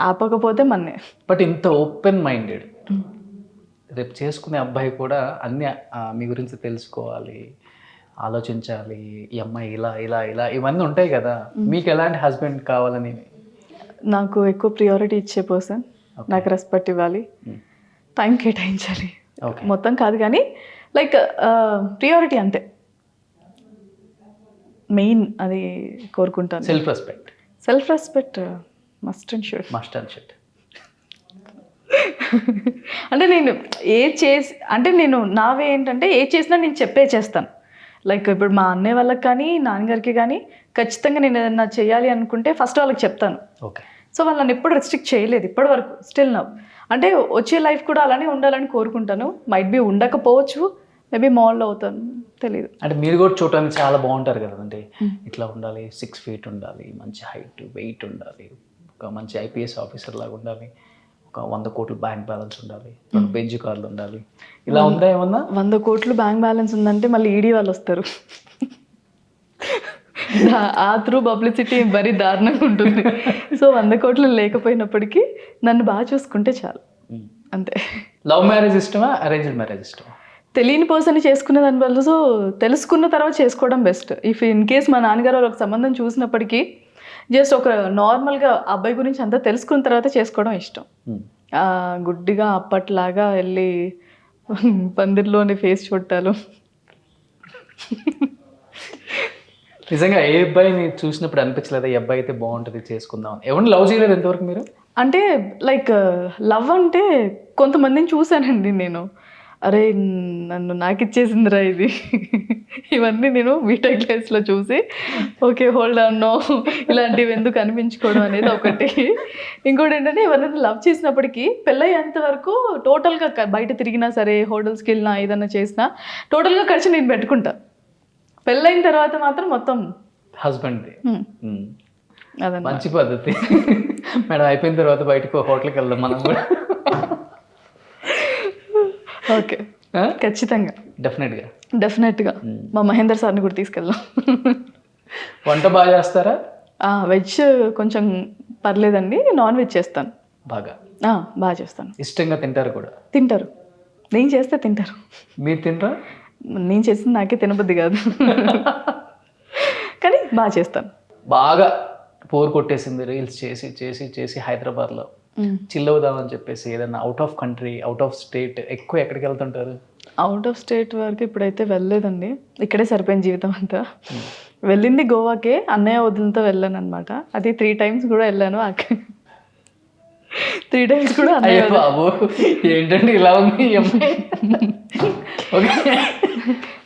ఆపకపోతే మన్నే. బట్ ఇంత ఓపెన్ మైండెడ్, రేపు చేసుకునే అబ్బాయి కూడా అన్నీ మీ గురించి తెలుసుకోవాలి, ఆలోచించాలి, ఈ అమ్మాయి ఇలా ఇలా ఇలా ఇవన్నీ ఉంటాయి కదా. మీకు ఎలాంటి హస్బెండ్ కావాలని? నాకు ఎక్కువ ప్రియారిటీ ఇచ్చే పర్సన్, నాకు రెస్పెక్ట్ ఇవ్వాలి, టైం కేటాయించాలి, మొత్తం కాదు కానీ లైక్ ప్రియారిటీ అంతే మెయిన్, అది కోరుకుంటాను. Self respect. Self respect must and should. Must and should. అంటే నేను నేను నావే ఏంటంటే ఏ చేసినా నేను చేస్తాను. లైక్ ఇప్పుడు మా అన్నయ్య వాళ్ళకి కానీ నాన్నగారికి కానీ ఖచ్చితంగా నేను ఏదన్నా చేయాలి అనుకుంటే ఫస్ట్ వాళ్ళకి చెప్తాను. ఓకే. సో వాళ్ళని ఎప్పుడు రెస్ట్రిక్ట్ చేయలేదు ఇప్పటి వరకు, స్టిల్ నవ్. అంటే వచ్చే లైఫ్ కూడా అలానే ఉండాలని కోరుకుంటాను. మైట్ బి ఉండకపోవచ్చు, మేబీ మాల్లో అవుతాను, తెలియదు. అంటే మీరు కూడా చూడటానికి చాలా బాగుంటారు కదండి. ఇట్లా ఉండాలి, 6 feet ఉండాలి, మంచి హైట్ వెయిట్ ఉండాలి, ఒక మంచి ఐపీఎస్ ఆఫీసర్ లాగా ఉండాలి, ఒక 100 కోట్ల బ్యాంక్ బ్యాలెన్స్ ఉండాలి, 2 బెంజ్ కార్లు ఉండాలి, ఇలా ఉందా ఏమన్నా? 100 కోట్లు బ్యాంక్ బ్యాలెన్స్ ఉందంటే మళ్ళీ ఈడీ వాళ్ళు వస్తారు. ఆ త్రూ పబ్లిసిటీ మరీ దారుణంగా ఉంటుంది. సో 100 కోట్లు లేకపోయినప్పటికీ నన్ను బాగా చూసుకుంటే చాలు, అంతే. లవ్ మ్యారేజ్ ఇష్టమా, అరేంజ్డ్ మ్యారేజ్ ఇష్టమా? తెలియని పర్సన్ చేసుకునే దాని వల్ల సో తెలుసుకున్న తర్వాత చేసుకోవడం బెస్ట్. ఇఫ్ ఇన్ కేస్ మా నాన్నగారు ఒక సంబంధం చూసినప్పటికీ జస్ట్ ఒక నార్మల్గా అబ్బాయి గురించి అంతా తెలుసుకున్న తర్వాత చేసుకోవడం ఇష్టం. గుడ్డిగా అప్పట్లాగా వెళ్ళి పందిర్లోని ఫేస్ చుట్టాలు. నిజంగా ఏ అబ్బాయిని చూసినప్పుడు అనిపించలేదా ఈ అబ్బాయి అయితే బాగుంటుంది చేసుకుందాం? ఎవరిని లవ్ చేయలేదు ఎంతవరకు మీరు? అంటే లైక్ లవ్ అంటే కొంతమందిని చూశానండి నేను, అరే నన్ను నాకు ఇచ్చేసిందిరా ఇది, ఇవన్నీ నేను బీటెక్ క్లాస్లో చూసి ఓకే హోల్డ్ ఆన్ నో ఇలాంటివి ఎందుకు అనిపించుకోవడం అనేది ఒకటి. ఇంకోటి ఏంటంటే ఎవరైనా లవ్ చేసినప్పటికీ పెళ్ళయ్యేంత వరకు టోటల్గా బయట తిరిగినా సరే, హోటల్స్కి వెళ్ళినా ఏదైనా చేసినా టోటల్గా ఖర్చు నేను పెట్టుకుంటా. పెళ్ళైన తర్వాత మాత్రం మొత్తం హస్బెండ్. అదన్న మంచి పద్ధతి. మేడం అయిపోయిన తర్వాత బయటకు హోటల్కి వెళ్దాం మనం కూడా. ఓకే, ఖచ్చితంగా, డెఫినెట్గా మా మహేందర్ సార్ని కూడా తీసుకెళ్దాం. వంట బాగా చేస్తారా? వెజ్ కొంచెం పర్లేదండి, నాన్ వెజ్ చేస్తాను బాగా. బాగా చేస్తాను. ఇష్టంగా తింటారు కూడా? తింటారు, నేను చేస్తే తింటారు. మీరు తింటారా? నేను చేసింది నాకే తినబుద్ధి కాదు, కానీ బాగా చేస్తాను. బాగా పోర్ కొట్టేసింది రీల్స్ చేసి చేసి చేసి హైదరాబాద్లో చిల్ అవుదామని చెప్పేసి ఏదైనా out of country, out of state ఎక్కువ ఎక్కడికి వెళ్తుంటారు? అవుట్ ఆఫ్ స్టేట్ వరకు ఇప్పుడైతే వెళ్ళలేదండి, ఇక్కడే సరిపోయిన జీవితం అంతా. వెళ్ళింది గోవాకే, అన్నయ్య వదులతో వెళ్ళాను అనమాట. అది 3 times కూడా వెళ్ళాను. 3 times కూడా అన్నయ్య బాబు ఏంటంటే ఇలా ఉంది.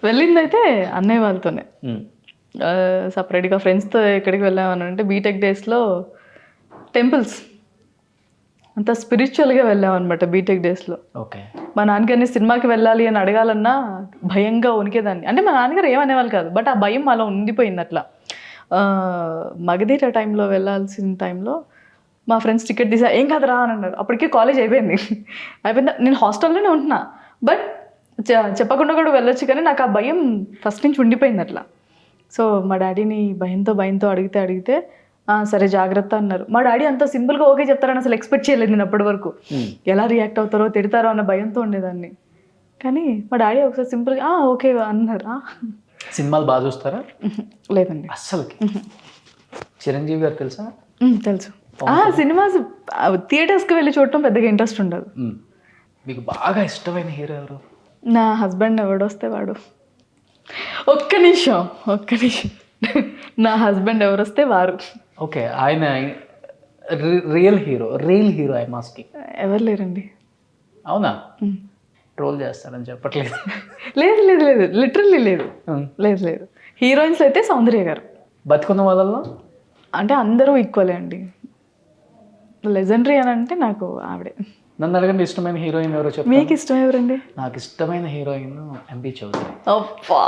వెళ్ళిందైతే అన్నయ్య వాళ్ళతోనే, సపరేట్గా ఫ్రెండ్స్తో ఎక్కడికి వెళ్ళామని అంటే బీటెక్ డేస్లో టెంపుల్స్ అంత స్పిరిచువల్గా వెళ్ళామన్నమాట బీటెక్ డేస్లో. ఓకే. మా నాన్నగారిని సినిమాకి వెళ్ళాలి అని అడగాలన్నా భయంగా వణికేదాన్ని. అంటే మా నాన్నగారు ఏమనేవాళ్ళు కాదు, బట్ ఆ భయం అలా ఉండిపోయింది అట్లా. మగధీర టైంలో వెళ్ళాల్సిన టైంలో మా ఫ్రెండ్స్ టికెట్ తీసా, ఏం కాదురా అని అన్నారు. అప్పటికే కాలేజ్ అయిపోయింది. నేను హాస్టల్లోనే ఉంటున్నా, బట్ చెప్పకుండా కూడా వెళ్ళొచ్చు, కానీ నాకు ఆ భయం ఫస్ట్ నుంచి ఉండిపోయింది అట్లా. సో మా డాడీని భయంతో అడిగితే సరే జాగ్రత్త అన్నారు. మా డాడీ అంత సింపుల్గా ఓకే చెప్తారని అసలు ఎక్స్పెక్ట్ చేయలేదు నేను అప్పటి వరకు. ఎలా రియాక్ట్ అవుతారో, తిడతారో అన్న భయంతో ఉండేదాన్ని. కానీ మా డాడీ ఒకసారి సింపుల్గా ఓకే అన్నారు. సినిమాలు బాగా చూస్తారా? లేదండి అస్సలకి. చిరంజీవి గారు తెలుసా? తెలుసు. సినిమాస్ థియేటర్స్కి వెళ్ళి చూడటం పెద్దగా ఇంట్రెస్ట్ ఉండదు. మీకు బాగా ఇష్టమైన హీరో ఎవరు? నా హస్బెండ్ ఎవడొస్తే వాడు. ఒక్క నిమిషం నా హస్బెండ్ ఎవరొస్తే వారు. ఓకే. ఆయన రియల్ హీరో ఐ మాస్కింగ్. ఎవరు లేరండి. అవునా? ట్రోల్ చేస్తారని చెప్పట్లేదు. లేదు లేదు లేదు, లిటరల్లీ లేదు. లేదు లేదు, హీరోయిన్స్ అయితే సౌందర్య గారు. బతుకున్న వాళ్ళలో అంటే అందరూ ఈక్వలే అండి. లెజెండరీ అని అంటే నాకు ఆవిడే. నన్ను అడగండి ఇష్టమైన హీరోయిన్ ఎవరో చెప్పు. మీకు ఇష్టం ఎవరండి? నాకు ఇష్టమైన హీరోయిన్ ఎంబీ చౌదరి. అబ్బా,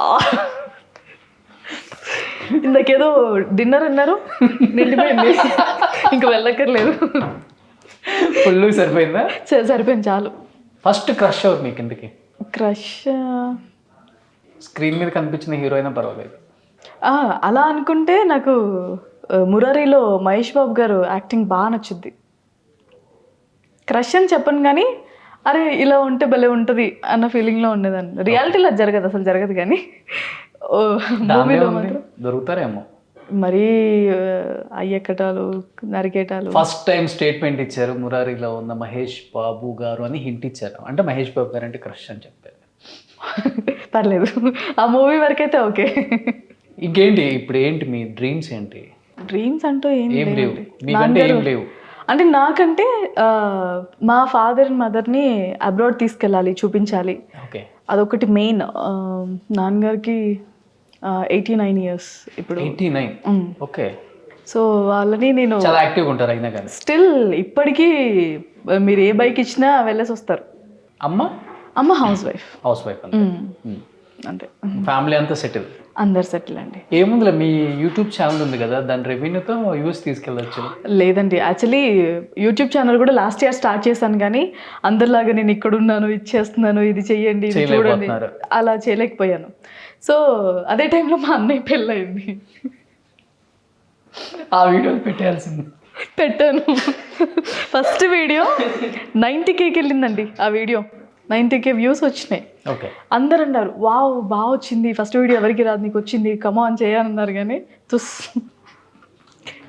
ఇందాకేదో డిన్నర్ అన్నారు, నిండిపోయింది, ఇంకా వెళ్ళక్కర్లేదు. ఫుల్ సరిపోయిందా? సరిపోయింది, చాలు. ఫస్ట్ క్రష్ ఎవరు మీకు ఇంతకి? క్రష్ స్క్రీన్ మీద కనిపించిన హీరోయిన్ పర్వాలేదు. అలా అనుకుంటే నాకు మురారిలో మహేష్ బాబు గారు యాక్టింగ్ బాగా నచ్చుద్ది. క్రష్ అని చెప్పను కానీ అరే ఇలా ఉంటే భలే ఉంటుంది అన్న ఫీలింగ్లో ఉండేదాన్ని. రియాలిటీలో అది జరగదు, అసలు జరగదు, కానీ మూవీలో మాత్రం దొరుకుతారేమో. మరీ అయ్యెక్కటాలు నరికేటాలు. ఫస్ట్ టైం స్టేట్మెంట్ ఇచ్చారు మురారిలో ఉన్న మహేష్ బాబు గారు అని హింట్ ఇచ్చారు. అంటే మహేష్ బాబు గారు అంటే క్రష్ అని చెప్పారు. పర్లేదు, ఆ మూవీ వరకైతే ఓకే. ఇంకేంటి ఇప్పుడు ఏంటి మీ డ్రీమ్స్ ఏంటి? డ్రీమ్స్ అంటూ ఏం లేవు మీకంటే? ఏం లేవు అంటే నాకంటే మా ఫాదర్ అండ్ మదర్ని అబ్రాడ్ తీసుకెళ్ళాలి, చూపించాలి. ఓకే, అదొకటి మెయిన్. నాన్నగారికి 89 years ఇప్పుడు. 89? ఓకే. సో వాళ్ళని నేను చాలా యాక్టివ్గా ఉంటారు అయినా కానీ. స్టిల్ ఇప్పటికీ మీరు ఏ బైక్ ఇచ్చినా వెళ్ళేసి వస్తారు. అమ్మ హౌస్ వైఫ్. అంతే. ఫ్యామిలీ అంతా సెటిల్? అందరు సెటిల్ అండి. ఏముందిలే, మీ యూట్యూబ్ ఛానల్ ఉంది కదా, దాని రెవెన్యూతో యూస్ తీసుకెళ్ళచ్చు. లేదండి, యాక్చువల్లీ యూట్యూబ్ ఛానల్ కూడా లాస్ట్ ఇయర్ స్టార్ట్ చేశాను, కానీ అందరిలాగా నేను ఇక్కడున్నాను, ఇది చేస్తున్నాను, ఇది చెయ్యండి, ఇది చూడండి, అలా చేయలేకపోయాను. సో అదే టైంలో మా అన్నయ్య పెళ్ళయింది. ఆ వీడియోలు పెట్టాల్సింది. పెట్టాను. ఫస్ట్ వీడియో 90Kకి వెళ్ళిందండి. ఆ వీడియో 90K వ్యూస్ వచ్చినాయి. ఓకే. అందరు అన్నారు వావ్ బాగా వచ్చింది, ఫస్ట్ వీడియో ఎవరికి రాదు, నీకు వచ్చింది, కమాన్ చేయన్నారు, కానీ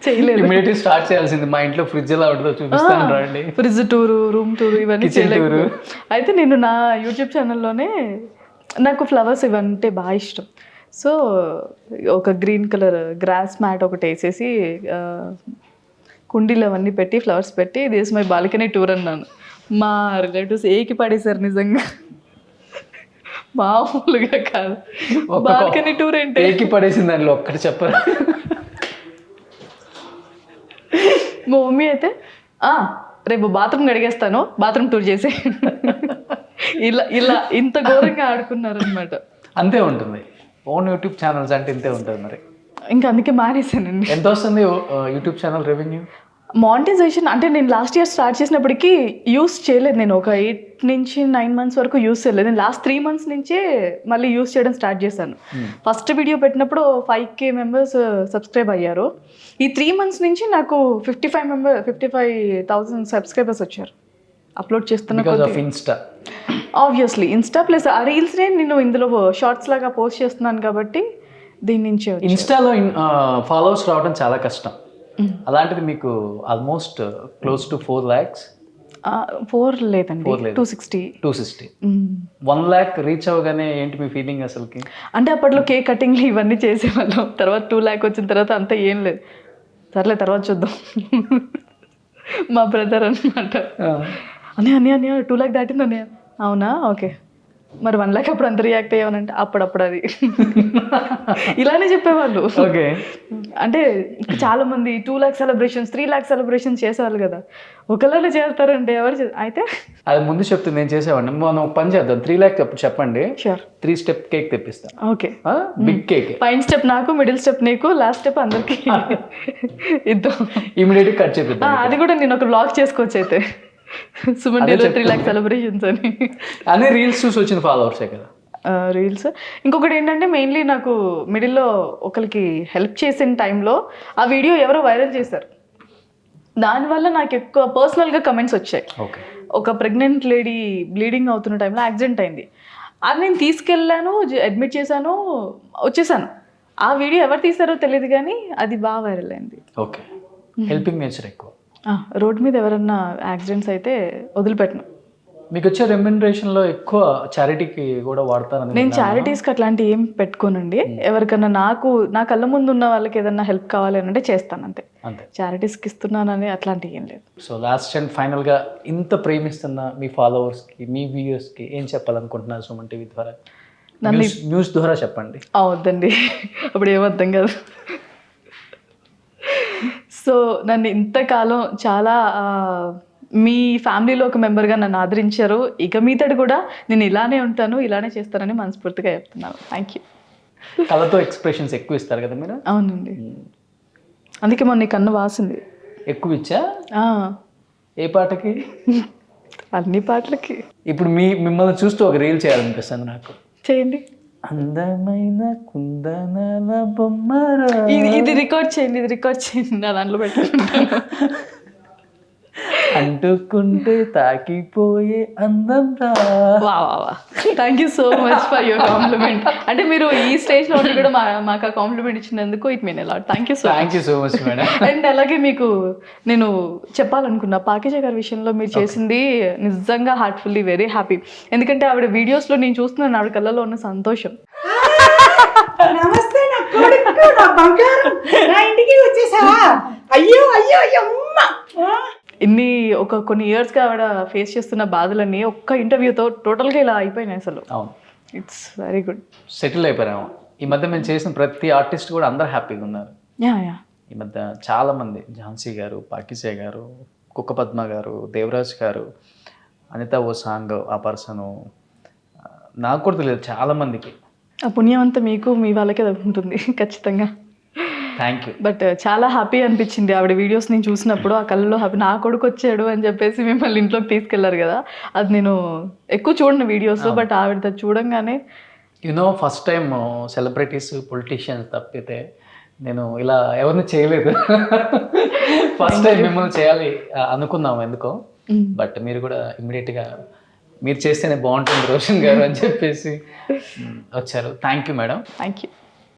చేయలేదు. ఇమిడియట్లీ స్టార్ట్ చేయాల్సింది. మా ఇంట్లో ఫ్రిడ్జ్ ఎలా ఉంటుందో చూపిస్తాను రండి. ఫ్రిడ్జ్ టూరు, రూమ్ టూరు, ఇవన్నీ చేయలేదు. అయితే నేను నా యూట్యూబ్ ఛానల్లోనే నాకు ఫ్లవర్స్ ఇవంటే బాగా ఇష్టం. సో ఒక గ్రీన్ కలర్ గ్రాస్ మ్యాట్ ఒకటి వేసేసి కుండీలు అవన్నీ పెట్టి ఫ్లవర్స్ పెట్టి దిస్ మై బాల్కనీ టూర్ అన్నాను. మా రిలేటివ్స్ ఏకి పడేశారు నిజంగా, మామూలుగా కాదు. బాల్కనీ టూర్ ఏంటి ఏకి పడేసింది దానిలో ఒక్కటి చెప్పరు. మా మమ్మీ అయితే రేపు బాత్రూమ్ గడిగేస్తాను, బాత్రూమ్ టూర్ చేసే, ఇలా ఇలా ఇంత ఘోరంగా ఆడుకున్నారనమాట. అంతే ఉంటుంది, ఓన్ యూట్యూబ్ ఛానల్స్ అంటే ఇంతే ఉంటుంది. మరి ఇంకా అందుకే మానేసానండి. ఎంత వస్తుంది యూట్యూబ్ ఛానల్ రెవెన్యూ? మానిటైజేషన్ అంటే నేను లాస్ట్ ఇయర్ స్టార్ట్ చేసినప్పటికీ యూస్ చేయలేదు. నేను ఒక 8 నుంచి 9 months వరకు యూస్ చేయలేదు. నేను లాస్ట్ 3 months నుంచే మళ్ళీ యూస్ చేయడం స్టార్ట్ చేశాను. ఫస్ట్ వీడియో పెట్టినప్పుడు 5K members సబ్స్క్రైబ్ అయ్యారు. ఈ 3 months నుంచి నాకు 55,000 సబ్స్క్రైబర్స్ వచ్చారు అప్లోడ్ చేస్తున్నా. ఇన్స్టా ఆబ్వియస్లీ ఇన్స్టా ప్లస్ ఆ రీల్స్నే నేను ఇందులో షార్ట్స్ లాగా పోస్ట్ చేస్తున్నాను కాబట్టి దీని నుంచి. ఇన్స్టాలో ఫాలోవర్స్ రావడం చాలా కష్టం. అలాంటిది మీకు ఆల్మోస్ట్ క్లోజ్ టు 4 lakhs. 4 లేదండి, 260. 1 lakh రీచ్ అవ్వగానే ఏంటి మీ ఫీలింగ్ అసలుకి? అంటే అప్పట్లో కేక్ కటింగ్లు ఇవన్నీ చేసేవాళ్ళం. తర్వాత 2 lakh వచ్చిన తర్వాత అంతా ఏం లేదు, సర్లే తర్వాత చూద్దాం. మా బ్రదర్ అనమాట, అన్నయ్య 2 lakh దాటింది అన్నయ్య. అవునా, ఓకే, మరి 1 lakh అప్పుడు అంత రియాక్ట్ అయ్యావనంటే అప్పుడప్పుడు అది ఇలానే చెప్పేవాళ్ళు. ఓకే. అంటే చాలా మంది 2 lakh సెలబ్రేషన్స్ 3 lakh సెలబ్రేషన్స్ చేసేవాళ్ళు కదా, ఒకళ్ళనే చేస్తారంటే ఎవరు అయితే అది ముందు చెప్తే నేను చేసేవాడిని. మనం పని చేద్దాం, 3 lakh అప్పుడు చెప్పండి, షూర్ 3 step కేక్ తెప్పిస్తాం. Okay, big cake. పైన స్టెప్ నాకు, మిడిల్ స్టెప్ నీకు, లాస్ట్ స్టెప్ అందరికి ఇద్దాం. ఇమీడియట్ కట్ చేపిద్దాం. అది కూడా నేను ఒక వ్లాగ్ చేసుకోవచ్చు అయితే, సుమన్ 3 lakh సెలబ్రేషన్స్ అని. అనే రీల్స్ చూసి వచ్చిన ఫాలోవర్సే కదా రీల్స్. ఇంకొకటి ఏంటంటే మెయిన్లీ నాకు మిడిల్లో ఒకరికి హెల్ప్ చేసిన టైంలో ఆ వీడియో ఎవరో వైరల్ చేశారు, దానివల్ల నాకు ఎక్కువ పర్సనల్గా కమెంట్స్ వచ్చాయి. ఓకే. ఒక ప్రెగ్నెంట్ లేడీ బ్లీడింగ్ అవుతున్న టైంలో యాక్సిడెంట్ అయింది, అది నేను తీసుకెళ్ళాను, అడ్మిట్ చేశాను, వచ్చేసాను. ఆ వీడియో ఎవరు తీసారో తెలియదు కానీ అది బాగా వైరల్ అయింది. ఓకే. హెల్పింగ్ నేచర్ ఎక్కువ. రోడ్ మీద ఎవరన్నా యాక్సిడెంట్స్ అయితే వదిలిపెట్టను, మీకు వచ్చే రెమ్యునరేషన్లో ఎక్కువ చారిటీకి కూడా వాడతారని నేను చారిటీస్కి అట్లాంటి ఏం పెట్టుకోనండి. ఎవరికన్నా నా కళ్ళ ముందు ఉన్న వాళ్ళకి ఏదన్నా హెల్ప్ కావాలి అని అంటే చేస్తాను అంతే. అంతే. చారిటీస్కి ఇస్తున్నానని అట్లాంటివి ఏం లేదు. సో లాస్ట్ అండ్ ఫైనల్గా ఇంత ప్రేమిస్తున్న మీ ఫాలోవర్స్కి, మీ వ్యూయర్స్కి ఏం చెప్పాలనుకుంటున్నారు సుమన్ టీవీ ద్వారా? న్యూస్ ద్వారా చెప్పండి. వద్దండి, అప్పుడు ఏమర్థం కాదు. సో నన్ను ఇంతకాలం చాలా మీ ఫ్యామిలీలో ఒక మెంబర్గా నన్ను ఆదరించారు. ఇక మీతడు కూడా నేను ఇలానే ఉంటాను, ఇలానే చేస్తానని మనస్ఫూర్తిగా చెప్తున్నాను. Thank you. కళ్ళతో ఎక్స్ప్రెషన్స్ ఎక్కువ ఇస్తారు కదా మీరు? అవునండి, అందుకే మొన్న కన్ను వాసింది. ఎక్కువ ఇచ్చా? ఏ పాటకి? అన్ని పాటలకి. ఇప్పుడు మిమ్మల్ని చూస్తూ ఒక రీల్ చేయాలనిపిస్తుంది నాకు. చేయండి. అందమైన కుందనాల బొమ్మరా. ఇది రికార్డ్ చేయండి, నా దాంట్లో పెట్టుకుంటాను. అంటుకుంటే తాకిపోయే అందం రా. Thank you so much for your compliment. అంటే మీరు ఈ స్టేజ్లో ఉండి కూడా మాకు ఆ కాంప్లిమెంట్ ఇచ్చినందుకు it mean a lot. Thank you so much madam. And అలాగే మీకు నేను చెప్పాలనుకున్నా, పాకిజ గారి విషయంలో మీరు చేసింది నిజంగా హార్ట్ఫుల్లీ వెరీ హ్యాపీ. ఎందుకంటే ఆవిడ వీడియోస్లో నేను చూస్తున్నాను ఆవిడ కళ్ళలో ఉన్న సంతోషం. నమస్తే నా కొడుకు, నా బంగారం, నా ఇంటికి వచ్చేసావా? అయ్యో అయ్యో అయ్యో కొన్ని ఇయర్స్గా ఆవిడ ఫేస్ చేస్తున్న బాధలన్నీ ఒక్క ఇంటర్వ్యూతో టోటల్గా ఇలా అయిపోయినాయి అసలు. అవును, ఇట్స్ వెరీ గుడ్. సెటిల్ అయిపోయాము. ఈ మధ్య మేము చేసిన ప్రతి ఆర్టిస్ట్ కూడా అందరూ హ్యాపీగా ఉన్నారు. ఈ మధ్య చాలామంది, ఝాన్సీ గారు, పాకిజా గారు, కుక్క పద్మ గారు, దేవరాజ్ గారు, అనిత ఓ సాంగ్, ఆ పర్సను, నాకు కూడా తెలియదు చాలామందికి. ఆ పుణ్యం అంతా మీకు మీ వాళ్ళకే ఉంటుంది ఖచ్చితంగా. Thank you. బట్ చాలా హ్యాపీ అనిపించింది ఆవిడ వీడియోస్ నేను చూసినప్పుడు. ఆ కళ్ళలో హ్యాపీ, నా కొడుకు వచ్చాడు అని చెప్పేసి మిమ్మల్ని ఇంట్లోకి తీసుకెళ్లారు కదా, అది నేను ఎక్కువ చూడను వీడియోస్, బట్ ఆవిడ చూడంగానే ఫస్ట్ టైం సెలబ్రిటీస్, పొలిటీషియన్స్ తప్పితే నేను ఇలా ఎవరిని చేయలేదు. ఫస్ట్ టైం మిమ్మల్ని చేయాలి అనుకున్నాము ఎందుకో, బట్ మీరు కూడా ఇమ్మీడియట్గా మీరు చేస్తేనే బాగుంటుంది రోషన్ గారు అని చెప్పేసి వచ్చారు. Thank you madam. Thank you.